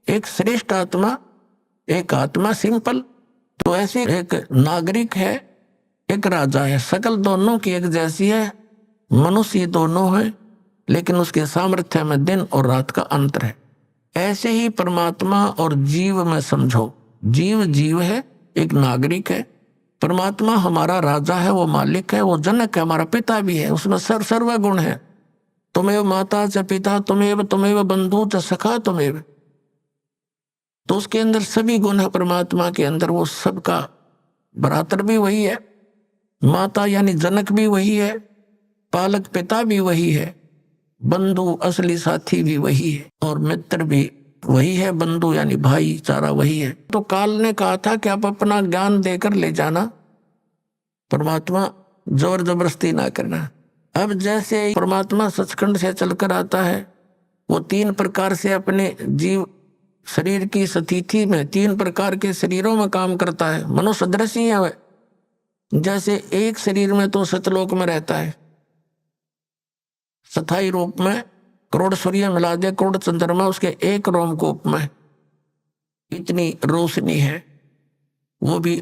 एक श्रेष्ठ आत्मा, एक आत्मा सिंपल। तो ऐसे एक नागरिक है, एक राजा है, सकल दोनों की एक जैसी है। मनुष्य ये दोनों है, लेकिन उसके सामर्थ्य में दिन और रात का अंतर है। ऐसे ही परमात्मा और जीव में समझो। जीव जीव है, एक नागरिक है। परमात्मा हमारा राजा है, वो मालिक है, वो जनक है, हमारा पिता भी है, उसमें सर्व गुण है। तुमेव माता च पिता तुमेव बंधु च सखा तुमेव। तो उसके अंदर सभी गुण है परमात्मा के अंदर। वो सबका भ्रातर भी वही है, माता यानी जनक भी वही है, पालक पिता भी वही है, बंधु असली साथी भी वही है, और मित्र भी वही है। बंधु यानी भाईचारा वही है। तो काल ने कहा था कि आप अपना ज्ञान देकर ले जाना, परमात्मा जोर जबरदस्ती ना करना। अब जैसे परमात्मा सचखंड से चलकर आता है, वो 3 प्रकार से अपने जीव शरीर की स्थिति में 3 प्रकार के शरीरों में काम करता है। मनुष्य सदृश ही है। जैसे एक शरीर में तो सतलोक में रहता है, स्थायी रूप में, करोड़ सूर्य मिला दे, करोड़ चंद्रमा उसके एक रोमकूप में, इतनी रोशनी है, वो भी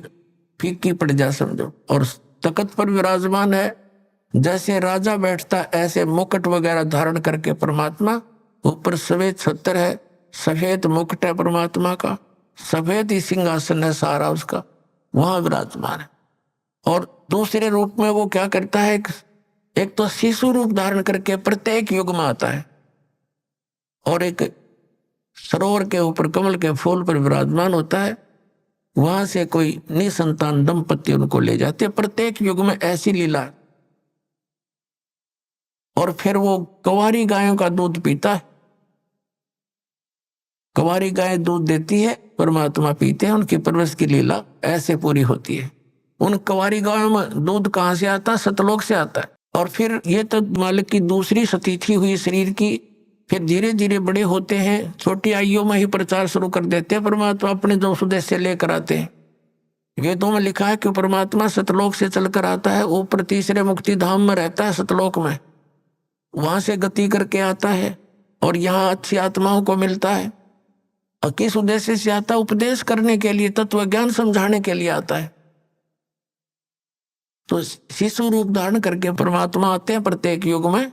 फीकी पड़ जा समझो। और तख्त पर विराजमान है, जैसे राजा बैठता ऐसे मुकुट वगैरह धारण करके परमात्मा, ऊपर सफेद छत्र है, सफेद मुकुट है परमात्मा का, सफेद ही सिंहासन है सारा उसका, वहां विराजमान है। और दूसरे रूप में वो क्या करता है, एक तो शिशु रूप धारण करके प्रत्येक युग में आता है, और एक सरोवर के ऊपर कमल के फूल पर विराजमान होता है। वहां से कोई निसंतान दंपति उनको ले जाते, प्रत्येक युग में ऐसी लीला। और फिर वो कंवारी गायों का दूध पीता है, कंवारी गाय दूध देती है, परमात्मा पीते हैं, उनकी परवरिश की लीला ऐसे पूरी होती है। उन कंवारी गायों में दूध कहाँ से आता है? सतलोक से आता है। और फिर ये तो मालिक की दूसरी स्थिति हुई शरीर की। फिर धीरे धीरे बड़े होते हैं, छोटी आयु में ही प्रचार शुरू कर देते हैं। परमात्मा अपने जो सुदेश से लेकर आते हैं। वेदों में लिखा है कि परमात्मा सतलोक से चलकर आता है, ऊपर तीसरे मुक्ति धाम में रहता है सतलोक में, वहां से गति करके आता है और यहाँ अच्छी आत्माओं को मिलता है। और किस उद्देश्य से आता है? उपदेश करने के लिए, तत्व ज्ञान समझाने के लिए आता है। तो शिशु रूप धारण करके परमात्मा आते हैं प्रत्येक युग में,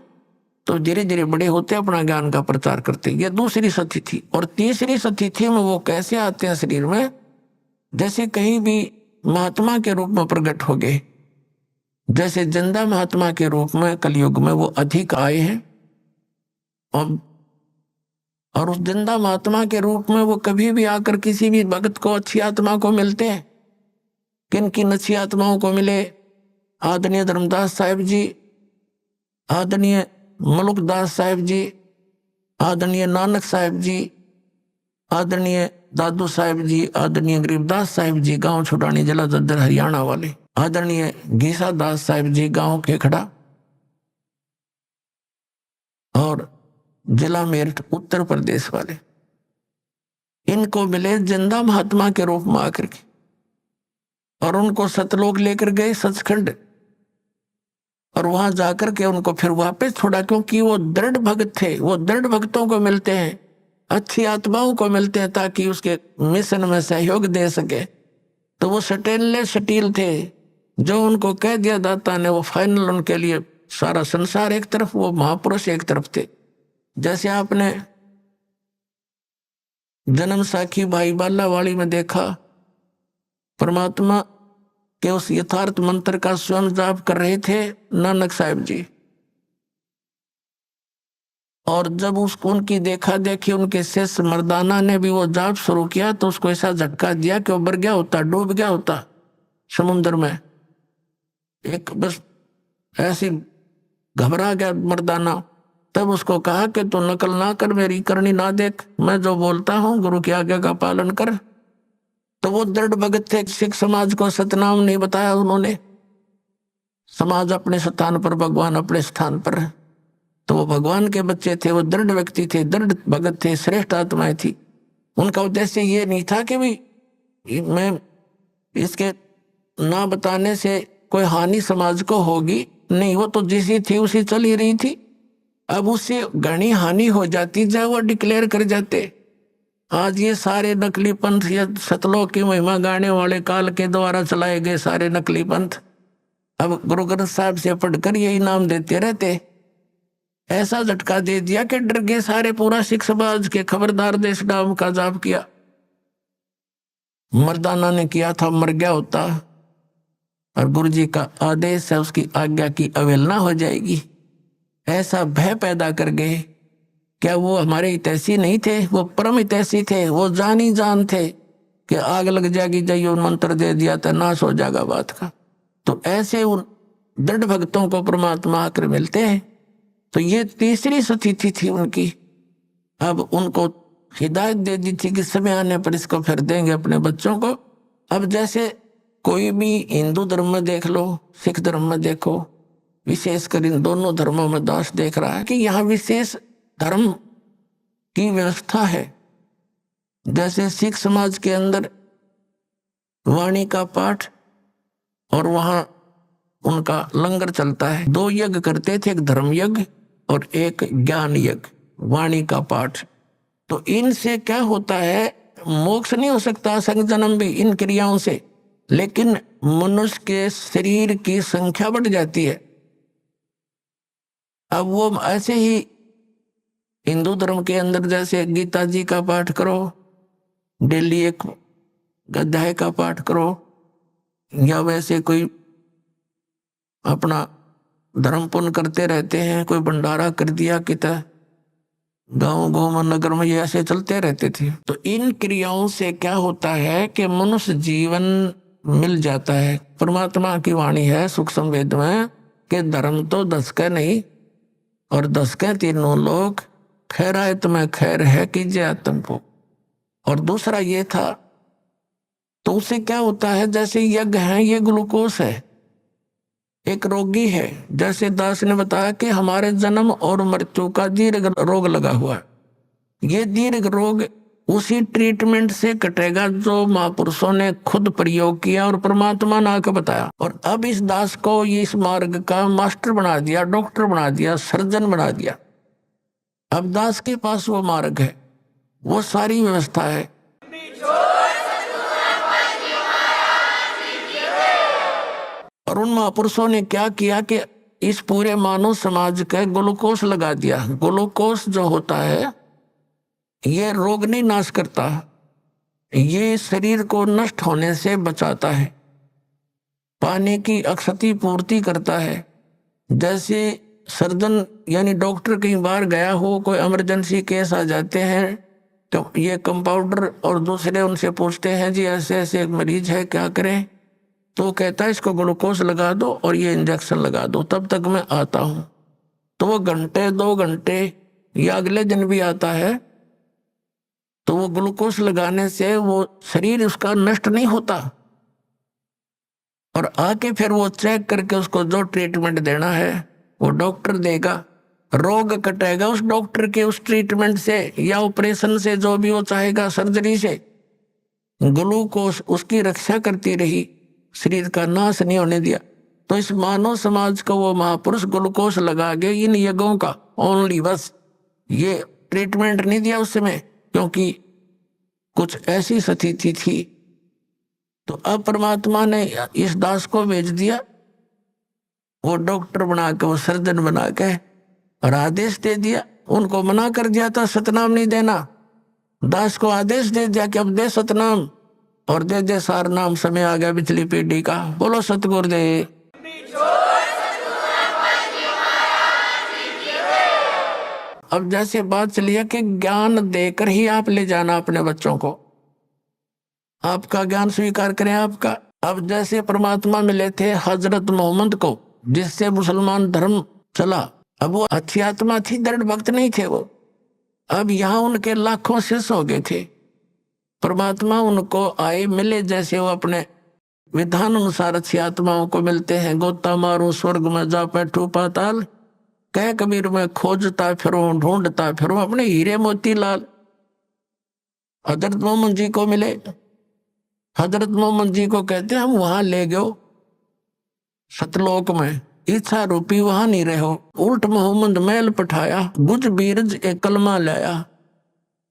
तो धीरे धीरे बड़े होते हैं, अपना ज्ञान का प्रचार करते हैं। ये दूसरी स्थिति। और तीसरी स्थिति में वो कैसे आते हैं शरीर में? जैसे कहीं भी महात्मा के रूप में प्रकट हो गए, जैसे जिंदा महात्मा के रूप में कलयुग में वो अधिक आए हैं। और उस जिंदा महात्मा के रूप में वो कभी भी आकर किसी भी भक्त को, अच्छी आत्मा को मिलते हैं। किन किन अच्छी आत्माओं को मिले? आदरणीय धर्मदास साहिब जी, आदरणीय मलुकदास साहिब जी, आदरणीय नानक साहिब जी, आदरणीय दादू साहिब जी, आदरणीय गरीबदास साहिब जी, गांव छुटानी जिला जद्दर हरियाणा वाले, आदरणीय गीसा दास साहिब जी, गांव खेखड़ा, और जिला मेरठ उत्तर प्रदेश वाले। इनको मिले जिंदा महात्मा के रूप में आकर के, और उनको सतलोक लेकर गए सचखंड, और वहां जाकर के उनको फिर वापस छोड़ा, क्योंकि वो दृढ़ भक्त थे। वो दृढ़ भक्तों को मिलते हैं, अच्छी आत्माओं को मिलते हैं, ताकि उसके मिशन में सहयोग दे सके। तो वो सटील थे। जो उनको कह दिया दाता ने, वो फाइनल उनके लिए सारा संसार एक तरफ, वो महापुरुष एक तरफ थे। जैसे आपने जन्म साखी भाई बालावाड़ी में देखा, परमात्मा के उस यथार्थ मंत्र का स्वयं जाप कर रहे थे नानक साहिब जी। और जब उसको उनकी देखा देखी उनके शिष्य मर्दाना ने भी वो जाप शुरू किया, तो उसको ऐसा झटका दिया कि वो मर गया होता, डूब गया होता समुद्र में। एक बस ऐसी घबरा गया मर्दाना। तब उसको कहा कि तू नकल ना कर, मेरी करनी ना देख, मैं जो बोलता हूँ गुरु की आज्ञा का पालन कर। तो वो दृढ़ भगत थे। सिख समाज को सतनाम नहीं बताया उन्होंने। समाज अपने स्थान पर, भगवान अपने स्थान पर है। तो वो भगवान के बच्चे थे, वो दृढ़ व्यक्ति थे, दृढ़ भगत थे, श्रेष्ठ आत्माएं थी। उनका उद्देश्य ये नहीं था कि भाई मैं इसके ना बताने से कोई हानि समाज को होगी, नहीं। वो तो जैसी थी उसी चल ही रही थी। अब उससे घनी हानि हो जाती, चाहे वो डिक्लेयर कर जाते। आज ये सारे नकली पंथ, ये सतलोक की महिमा गाने वाले काल के द्वारा चलाए गए सारे नकली पंथ, अब गुरु ग्रंथ साहब से पढ़कर यही नाम देते रहते ऐसा झटका दे दिया कि डर गए सारे, पूरा सिख समाज के खबरदार देश नाम का जाप किया। मर्दाना ने किया था, मर गया होता, और गुरु जी का आदेश है, उसकी आज्ञा की अवहेलना हो जाएगी। ऐसा भय पैदा कर गए। क्या वो हमारे हितैषी नहीं थे? वो परम हितैषी थे, वो जान ही जान थे कि आग लग जाएगी, जाइए मंत्र दे दिया था, नाश हो जाएगा बात का। तो ऐसे उन दृढ़ भक्तों को परमात्मा आकर मिलते हैं। तो ये तीसरी स्थिति थी उनकी। अब उनको हिदायत दे दी थी कि समय आने पर इसको फिर देंगे अपने बच्चों को। अब जैसे कोई भी हिंदू धर्म में देख लो, सिख धर्म में देखो, विशेषकर इन दोनों धर्मों में दास देख रहा है कि यहाँ विशेष धर्म की व्यवस्था है। जैसे सिख समाज के अंदर वाणी का पाठ और वहाँ उनका लंगर चलता है। 2 यज्ञ करते थे, एक धर्म यज्ञ और एक ज्ञान यज्ञ, वाणी का पाठ। तो इनसे क्या होता है, मोक्ष नहीं हो सकता संग जन्म भी इन क्रियाओं से, लेकिन मनुष्य के शरीर की संख्या बढ़ जाती है। अब वो ऐसे ही हिंदू धर्म के अंदर जैसे गीता जी का पाठ करो, डेली एक अध्याय का पाठ करो, या वैसे कोई अपना धर्म पुण्य करते रहते हैं, कोई भंडारा कर दिया किता गाँव गाँव में नगर में, ये ऐसे चलते रहते थे। तो इन क्रियाओं से क्या होता है कि मनुष्य जीवन मिल जाता है। परमात्मा की वाणी है सूक्ष्म वेद में कि धर्म तो 10 का नहीं और 10 के तीनों लोग, खैरायत में खैर है कीजिए आत्म को। और दूसरा ये था, तो उससे क्या होता है, जैसे यज्ञ है ये ग्लूकोस है, एक रोगी है, जैसे दास ने बताया कि हमारे जन्म और मृत्यु का दीर्घ रोग लगा हुआ है। ये दीर्घ रोग उसी ट्रीटमेंट से कटेगा जो महापुरुषों ने खुद प्रयोग किया और परमात्मा ने आकर बताया। और अब इस दास को इस मार्ग का मास्टर बना दिया, डॉक्टर बना दिया, सर्जन बना दिया। अब दास के पास वो मार्ग है, वो सारी व्यवस्था है। और उन महापुरुषों ने क्या किया कि इस पूरे मानव समाज का ग्लूकोस लगा दिया। ग्लूकोस जो होता है ये रोग नहीं नाश करता, ये शरीर को नष्ट होने से बचाता है, पानी की अक्षति पूर्ति करता है। जैसे सर्जन यानी डॉक्टर कई बार गया हो, कोई इमरजेंसी केस आ जाते हैं, तो ये कंपाउंडर और दूसरे उनसे पूछते हैं जी ऐसे ऐसे एक मरीज है क्या करें, तो कहता है इसको ग्लूकोज लगा दो और ये इंजेक्शन लगा दो, तब तक मैं आता हूँ। तो वो घंटे 2 घंटे या अगले दिन भी आता है, तो वो ग्लूकोज लगाने से वो शरीर उसका नष्ट नहीं होता। और आके फिर वो चेक करके उसको जो ट्रीटमेंट देना है वो डॉक्टर देगा, रोग कटेगा उस डॉक्टर के उस ट्रीटमेंट से या ऑपरेशन से, जो भी वो चाहेगा, सर्जरी से। ग्लूकोज उसकी रक्षा करती रही, शरीर का नाश नहीं होने दिया। तो इस मानव समाज को वो महापुरुष ग्लूकोज लगा के इन यज्ञों का ओनली, बस ये ट्रीटमेंट नहीं दिया उस समय, क्योंकि कुछ ऐसी स्थिति थी। तो अब परमात्मा ने इस दास को भेज दिया, वो डॉक्टर बना के, वो सर्जन बना के, और आदेश दे दिया। उनको मना कर दिया था सतनाम नहीं देना, दास को आदेश दे दिया कि अब दे सतनाम और दे दे सार नाम, समय आ गया पिछली पीढ़ी का। बोलो सतगुरुदेव। अब जैसे बात चली है कि ज्ञान देकर ही आप ले जाना अपने बच्चों को, आपका ज्ञान स्वीकार करें आपका। अब जैसे परमात्मा मिले थे हजरत मोहम्मद को, जिससे मुसलमान धर्म चला, अब वो अच्छी आत्मा थी, दृढ़ भक्त नहीं थे वो। अब यहाँ उनके लाखों शिष्य हो गए थे। परमात्मा उनको आए मिले, जैसे वो अपने विधान अनुसार अच्छी आत्माओं को मिलते हैं। गोता मारू स्वर्ग में जा बैठू पाताल, कह कबीर में खोजता फिरूं ढूंढता फिरूं अपने हीरे मोती लाल। हजरत मोहम्मद जी को मिले, हजरत मोहम्मद जी को कहते हम वहां ले गयो सतलोक में, इच्छा रूपी वहां नहीं रहो। उल्ट मोहम्मद मैल पठाया, गुज बीरज एक कलमा लाया,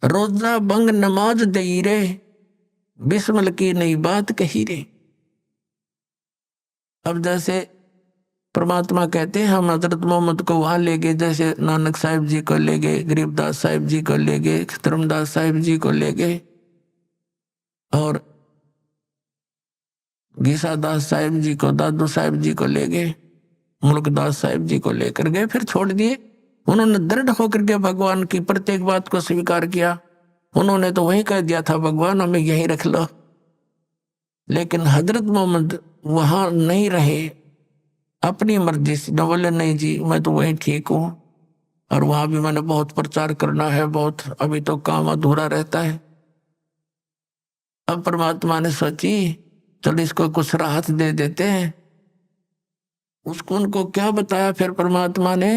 रोजा बंग नमाज दई रे, बिस्मिल की नई बात कही रे। अब जैसे परमात्मा कहते हैं हम हजरत मोहम्मद को वहां ले गए, जैसे नानक साहिब जी को ले गए, गरीबदास साहिब जी को ले गए, धर्मदास साहिब जी को ले गए, और गीसादास साहिब जी को, दादू साहिब जी को ले गए, मुल्कदास साहिब जी को लेकर गए, फिर छोड़ दिए। उन्होंने दृढ़ होकर के भगवान की प्रत्येक बात को स्वीकार किया। उन्होंने तो वही कह दिया था, भगवान हमें यहीं रख लो। लेकिन हजरत मोहम्मद वहां नहीं रहे, अपनी मर्जी से न बोले नहीं जी मैं तो वहीं ठीक हूं, और वहां भी मैंने बहुत प्रचार करना है, बहुत अभी तो काम अधूरा रहता है। अब परमात्मा ने सोची चलो इसको कुछ राहत दे देते हैं। उसको उनको क्या बताया फिर परमात्मा ने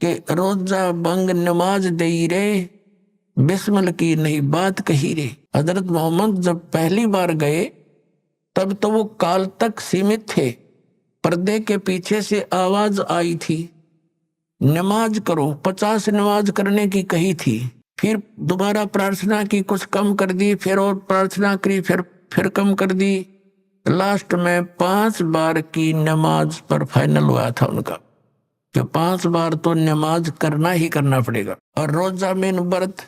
कि रोजा बंग नमाज दई रे, बिस्मिल की नहीं बात कही रे। हजरत मोहम्मद जब पहली बार गए तब तो वो काल तक सीमित थे, पर्दे के पीछे से आवाज आई थी नमाज करो, 50 नमाज करने की कही थी। फिर दोबारा प्रार्थना की, कुछ कम कर दी, फिर और प्रार्थना करी, फिर कम कर दी। लास्ट में 5 बार की नमाज पर फाइनल हुआ था उनका कि 5 बार तो नमाज करना ही करना पड़ेगा। और रोजा में व्रत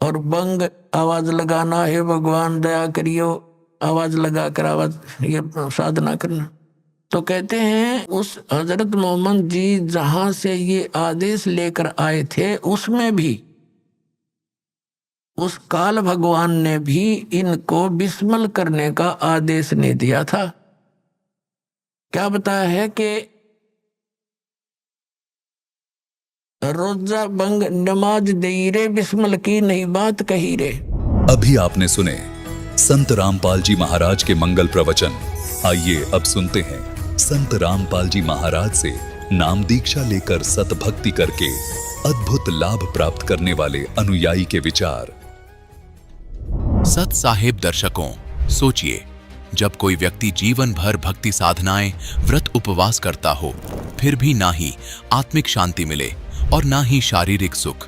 और बंग आवाज लगाना, हे भगवान दया करियो, आवाज लगाकर आवाज ये साधना करना। तो कहते हैं उस हजरत मोहम्मद जी जहां से ये आदेश लेकर आए थे उसमें भी उस काल भगवान ने भी इनको बिस्मिल करने का आदेश नहीं दिया था। क्या बताया है कि रोजा बंग नमाज दई रे, बिस्मिल की नहीं बात कही रे। अभी आपने सुने संत रामपाल जी महाराज के मंगल प्रवचन। आइए अब सुनते हैं संत रामपाल जी महाराज से नाम दीक्षा लेकर सतभक्ति करके अद्भुत लाभ प्राप्त करने वाले अनुयायी के विचार। सत साहेब दर्शकों, सोचिए जब कोई व्यक्ति जीवन भर भक्ति साधनाएं, व्रत उपवास करता हो, फिर भी ना ही आत्मिक शांति मिले और ना ही शारीरिक सुख,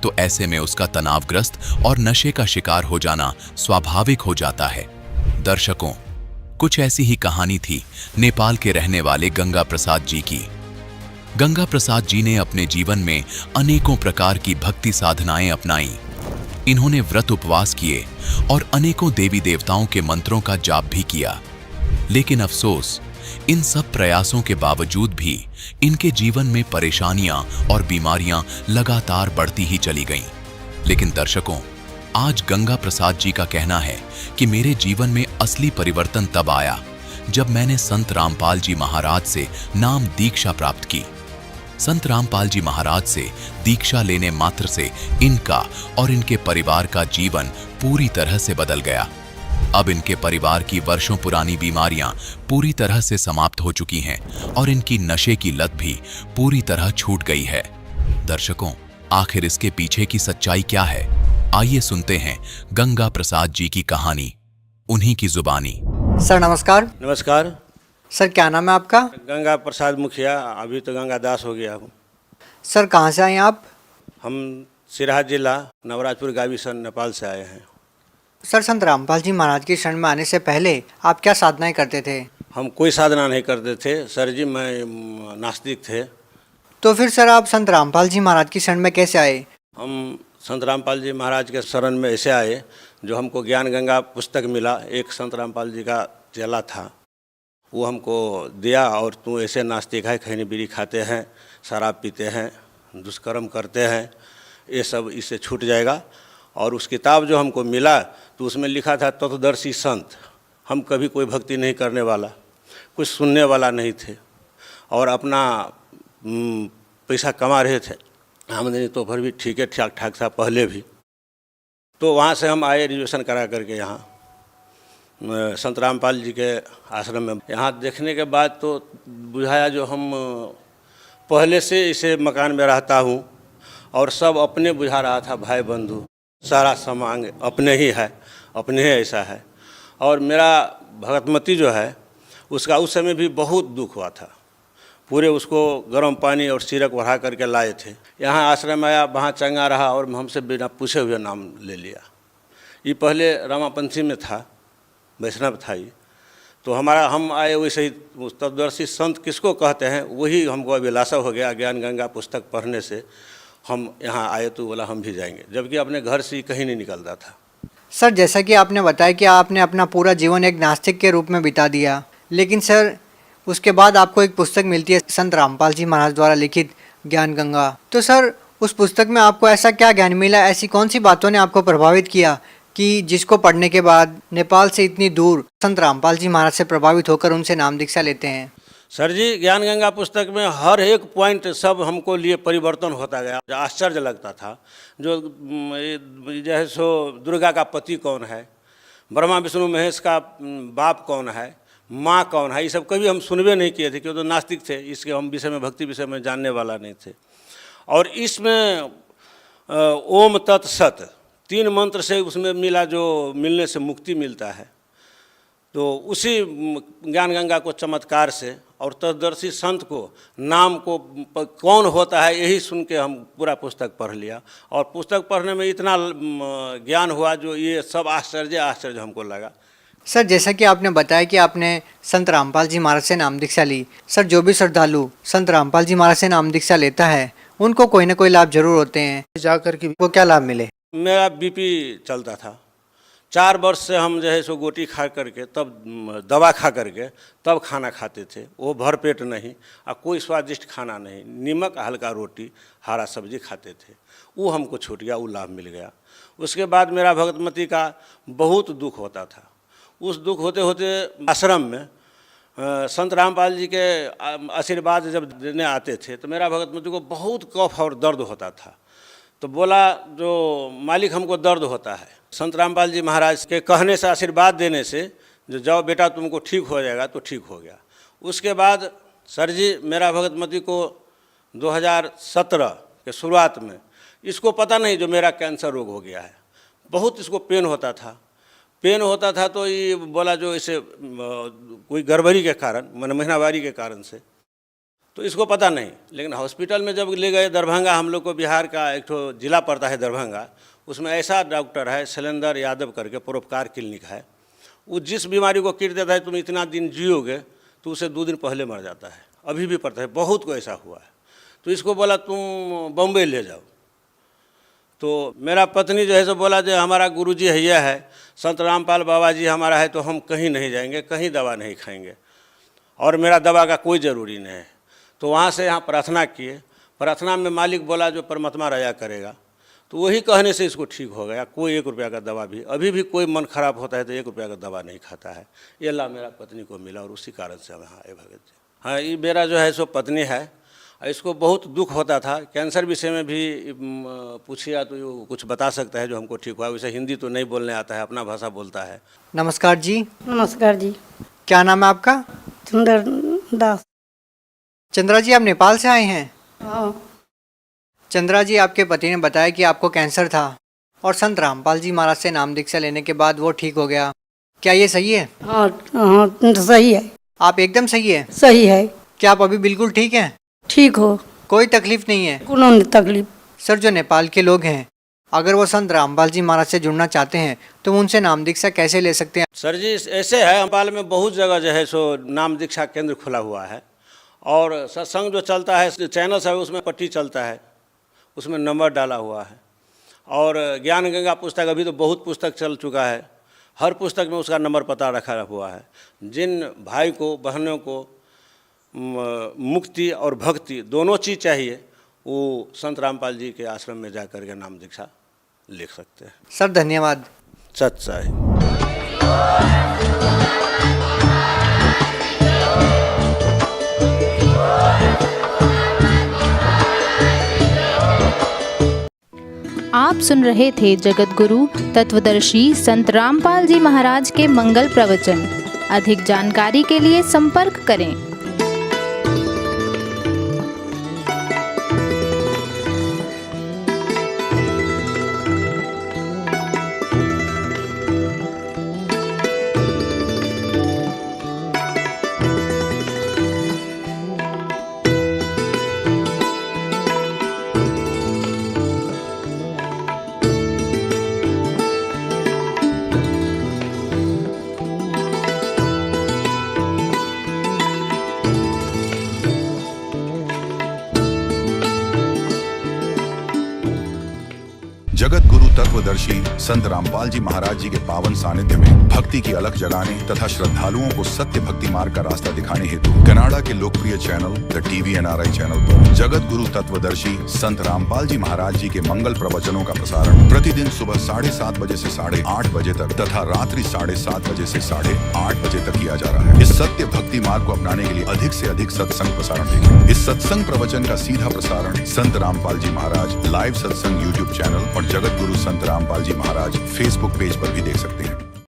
तो ऐसे में उसका तनावग्रस्त और नशे का शिकार हो जाना स्वाभाविक हो जाता है। दर्शकों, कुछ ऐसी ही कहानी थी नेपाल के रहने वाले गंगा प्रसाद जी की। गंगा प्रसाद जी ने अपने जीवन में अनेकों प्रकार की भक्ति साधनाएं अपनाई। इन्होंने व्रत उपवास किए और अनेकों देवी देवताओं के मंत्रों का जाप भी किया। लेकिन अफसोस, इन सब प्रयासों के बावजूद भी इनके जीवन में परेशानियां और बीमारियां लगातार बढ़ती ही चली गईं। लेकिन दर्शकों, आज गंगा प्रसाद जी का कहना है कि मेरे जीवन में असली परिवर्तन तब आया जब मैंने संत रामपाल जी महाराज से नाम दीक्षा प्राप्त की। संत रामपाल जी महाराज से दीक्षा लेने मात्र से इनका और इनके परिवार का जीवन पूरी तरह से बदल गया। अब इनके परिवार की वर्षों पुरानी बीमारियां पूरी तरह से समाप्त हो चुकी हैं और इनकी नशे की लत भी पूरी तरह छूट गई है। दर्शकों, आखिर इसके पीछे की सच्चाई क्या है? आइए सुनते हैं गंगा प्रसाद जी की कहानी, उन्हीं की जुबानी। सर नमस्कार। नमस्कार सर क्या नाम है आपका? गंगा प्रसाद मुखिया, अभी तो गंगा दास हो गया हूँ। सर कहाँ से आए आप? हम सिराहा जिला नवराजपुर गावीसन नेपाल से आए हैं। सर संत रामपाल जी महाराज की शरण में आने से पहले आप क्या साधनाएं करते थे? हम कोई साधना नहीं करते थे सर जी, मैं नास्तिक थे। तो फिर सर आप संत रामपाल जी महाराज की शरण में कैसे आए? हम संत रामपाल जी महाराज के शरण में ऐसे आए, जो हमको ज्ञान गंगा पुस्तक मिला, एक संत रामपाल जी का चेला था, वो हमको दिया, और तू ऐसे नास्तिक है, खैनी बीड़ी खाते हैं, शराब पीते हैं, दुष्कर्म करते हैं, ये सब इससे छूट जाएगा। और उस किताब जो हमको मिला तो उसमें लिखा था तत्वदर्शी संत। हम कभी कोई भक्ति नहीं करने वाला, कुछ सुनने वाला नहीं थे, और अपना पैसा कमा रहे थे, आमदनी तो फिर भी ठीक है, ठीक ठाक था पहले भी। तो वहाँ से हम आए रिजर्वेशन करा करके यहाँ संत रामपाल जी के आश्रम में। यहाँ देखने के बाद तो बुझाया जो हम पहले से इसे मकान में रहता हूँ और सब अपने बुझा रहा था, भाई बंधु सारा सामान अपने ही है, अपने ही ऐसा है। और मेरा भगतमती जो है उसका उस समय भी बहुत दुख हुआ था, पूरे उसको गर्म पानी और सिरक बढ़ा करके लाए थे। यहाँ आश्रम आया, वहाँ चंगा रहा और हमसे बिना पूछे हुए नाम ले लिया। ये पहले रामापंथी में था, वैष्णव था ये। तो हमारा हम आए वैसे ही तत्वदर्शी संत किसको कहते हैं वही हमको अभिलाषा हो गया। ज्ञान गंगा पुस्तक पढ़ने से हम यहाँ आए तो बोला हम भी जाएंगे, जबकि अपने घर से कहीं नहीं निकलता था। सर जैसा कि आपने बताया कि आपने अपना पूरा जीवन एक नास्तिक के रूप में बिता दिया, लेकिन सर उसके बाद आपको एक पुस्तक मिलती है संत रामपाल जी महाराज द्वारा लिखित ज्ञान गंगा। तो सर उस पुस्तक में आपको ऐसा क्या ज्ञान मिला, ऐसी कौन सी बातों ने आपको प्रभावित किया कि जिसको पढ़ने के बाद नेपाल से इतनी दूर संत रामपाल जी महाराज से प्रभावित होकर उनसे नाम दीक्षा लेते हैं? सर जी, ज्ञान गंगा पुस्तक में हर एक पॉइंट सब हमको लिए परिवर्तन होता गया। आश्चर्य लगता था। जो जैसे सो दुर्गा का पति कौन है, ब्रह्मा विष्णु महेश का बाप कौन है, माँ कौन है, ये सब कभी हम सुनबे नहीं किए थे, क्योंकि तो नास्तिक थे। इसके हम विषय में भक्ति विषय में जानने वाला नहीं थे। और इसमें ओम तत् सत 3 मंत्र से उसमें मिला, जो मिलने से मुक्ति मिलता है। तो उसी ज्ञान गंगा को चमत्कार से और तत्वदर्शी संत को नाम को कौन होता है यही सुन के हम पूरा पुस्तक पढ़ लिया। और पुस्तक पढ़ने में इतना ज्ञान हुआ जो ये सब आश्चर्य हमको लगा। सर जैसा कि आपने बताया कि आपने संत रामपाल जी महाराज से नाम दीक्षा ली, सर जो भी श्रद्धालु संत रामपाल जी महाराज से नाम दीक्षा लेता है उनको कोई ना कोई लाभ जरूर होते हैं। जाकर के वो क्या लाभ मिले? मेरा बीपी चलता था। 4 वर्ष से हम जो है सो गोटी खा करके, तब दवा खा करके तब खाना खाते थे। वो भर पेट नहीं और कोई स्वादिष्ट खाना नहीं, नमक हल्का रोटी हरा सब्जी खाते थे। वो हमको छूट गया, वो लाभ मिल गया। उसके बाद मेरा भगतमती का बहुत दुख होता था। उस दुख होते होते आश्रम में संत रामपाल जी के आशीर्वाद जब देने आते थे तो मेरा भगतमती को बहुत कफ और दर्द होता था। तो बोला, जो मालिक हमको दर्द होता है, संत रामपाल जी महाराज के कहने से, आशीर्वाद देने से, जो जाओ बेटा तुमको ठीक हो जाएगा, तो ठीक हो गया। उसके बाद सर जी मेरा भगतमती को 2017 के शुरुआत में इसको पता नहीं जो मेरा कैंसर रोग हो गया है। बहुत इसको पेन होता था तो ये बोला जो इसे कोई गड़बड़ी के कारण, महीनावारी के कारण से, तो इसको पता नहीं। लेकिन हॉस्पिटल में जब ले गए दरभंगा, हम लोग को बिहार का एक तो जिला पड़ता है दरभंगा, उसमें ऐसा डॉक्टर है शैलेंद्र यादव करके, परोपकार क्लिनिक है। वो जिस बीमारी को किट देता है तुम इतना दिन जियोगे, तो उसे 2 दिन पहले मर जाता है। अभी भी पड़ता है, बहुत को ऐसा हुआ है। तो इसको बोला तुम बम्बई ले जाओ। तो मेरा पत्नी जो है सो बोला जो हमारा गुरुजी है यह है, संत रामपाल बाबा जी हमारा है, तो हम कहीं नहीं जाएंगे, कहीं दवा नहीं खाएंगे, और मेरा दवा का कोई ज़रूरी नहीं है। तो वहाँ से यहाँ प्रार्थना किए। प्रार्थना में मालिक बोला जो परमात्मा रजा करेगा, तो वही कहने से इसको ठीक हो गया। कोई 1 रुपया का दवा भी, अभी भी कोई मन खराब होता है तो 1 रुपया का दवा नहीं खाता है। ये लाभ मेरा पत्नी को मिला और उसी कारण से हम यहाँ आए भगत जी। हाँ, ये मेरा जो है सो पत्नी है, इसको बहुत दुख होता था। कैंसर विषय में भी पूछिया तो ये कुछ बता सकता है जो हमको ठीक हुआ। वैसे हिंदी तो नहीं बोलने आता है, अपना भाषा बोलता है। नमस्कार जी। नमस्कार जी। क्या नाम है आपका? चंद्र दास। चंद्रा जी, आप नेपाल से आए हैं? हाँ। चंद्रा जी, आपके पति ने बताया कि आपको कैंसर था और संत रामपाल जी महाराज से नाम दीक्षा लेने के बाद वो ठीक हो गया। क्या ये सही है? हाँ सही है। आप एकदम सही है? सही है। क्या आप अभी बिल्कुल ठीक हैं? ठीक हो, कोई तकलीफ नहीं है? कोनो तकलीफ। सर, जो नेपाल के लोग हैं अगर वो संत रामपाल जी महाराज से जुड़ना चाहते हैं तो वो उनसे नाम दीक्षा कैसे ले सकते हैं? सर जी ऐसे है, नेपाल में बहुत जगह जो है सो नाम दीक्षा केंद्र खुला हुआ है। और सत्संग जो चलता है, चैनल है, उसमें पट्टी चलता है, उसमें नंबर डाला हुआ है। और ज्ञान गंगा पुस्तक, अभी तो बहुत पुस्तक चल चुका है, हर पुस्तक में उसका नंबर पता रखा हुआ है। जिन भाई को, बहनों को मुक्ति और भक्ति दोनों चीज़ चाहिए, वो संत रामपाल जी के आश्रम में जा कर के नाम दीक्षा लिख सकते हैं। सर धन्यवाद। सच्चाई। आप सुन रहे थे जगत गुरु तत्वदर्शी संत रामपाल जी महाराज के मंगल प्रवचन। अधिक जानकारी के लिए संपर्क करें। तत्वदर्शी संत रामपाल जी महाराज जी के पावन सानिध्य में भक्ति की अलख जगाने तथा श्रद्धालुओं को सत्य भक्ति मार्ग का रास्ता दिखाने हेतु कनाडा के लोकप्रिय channel the TV NRI channel पर जगत गुरु तत्वदर्शी संत रामपाल जी महाराज जी के मंगल प्रवचनों का प्रसारण प्रतिदिन सुबह 7:30 बजे से 8:30 बजे तक तथा रात्रि 7:30 बजे से 8:30 बजे तक किया जा रहा है। इस सत्य भक्ति मार्ग को अपनाने के लिए अधिक से अधिक सत्संग प्रसारण देखें। इस सत्संग प्रवचन का सीधा प्रसारण संत रामपाल जी महाराज लाइव सत्संग YouTube चैनल और जगत गुरु संत रामपाल जी महाराज Facebook पेज पर भी देख सकते हैं।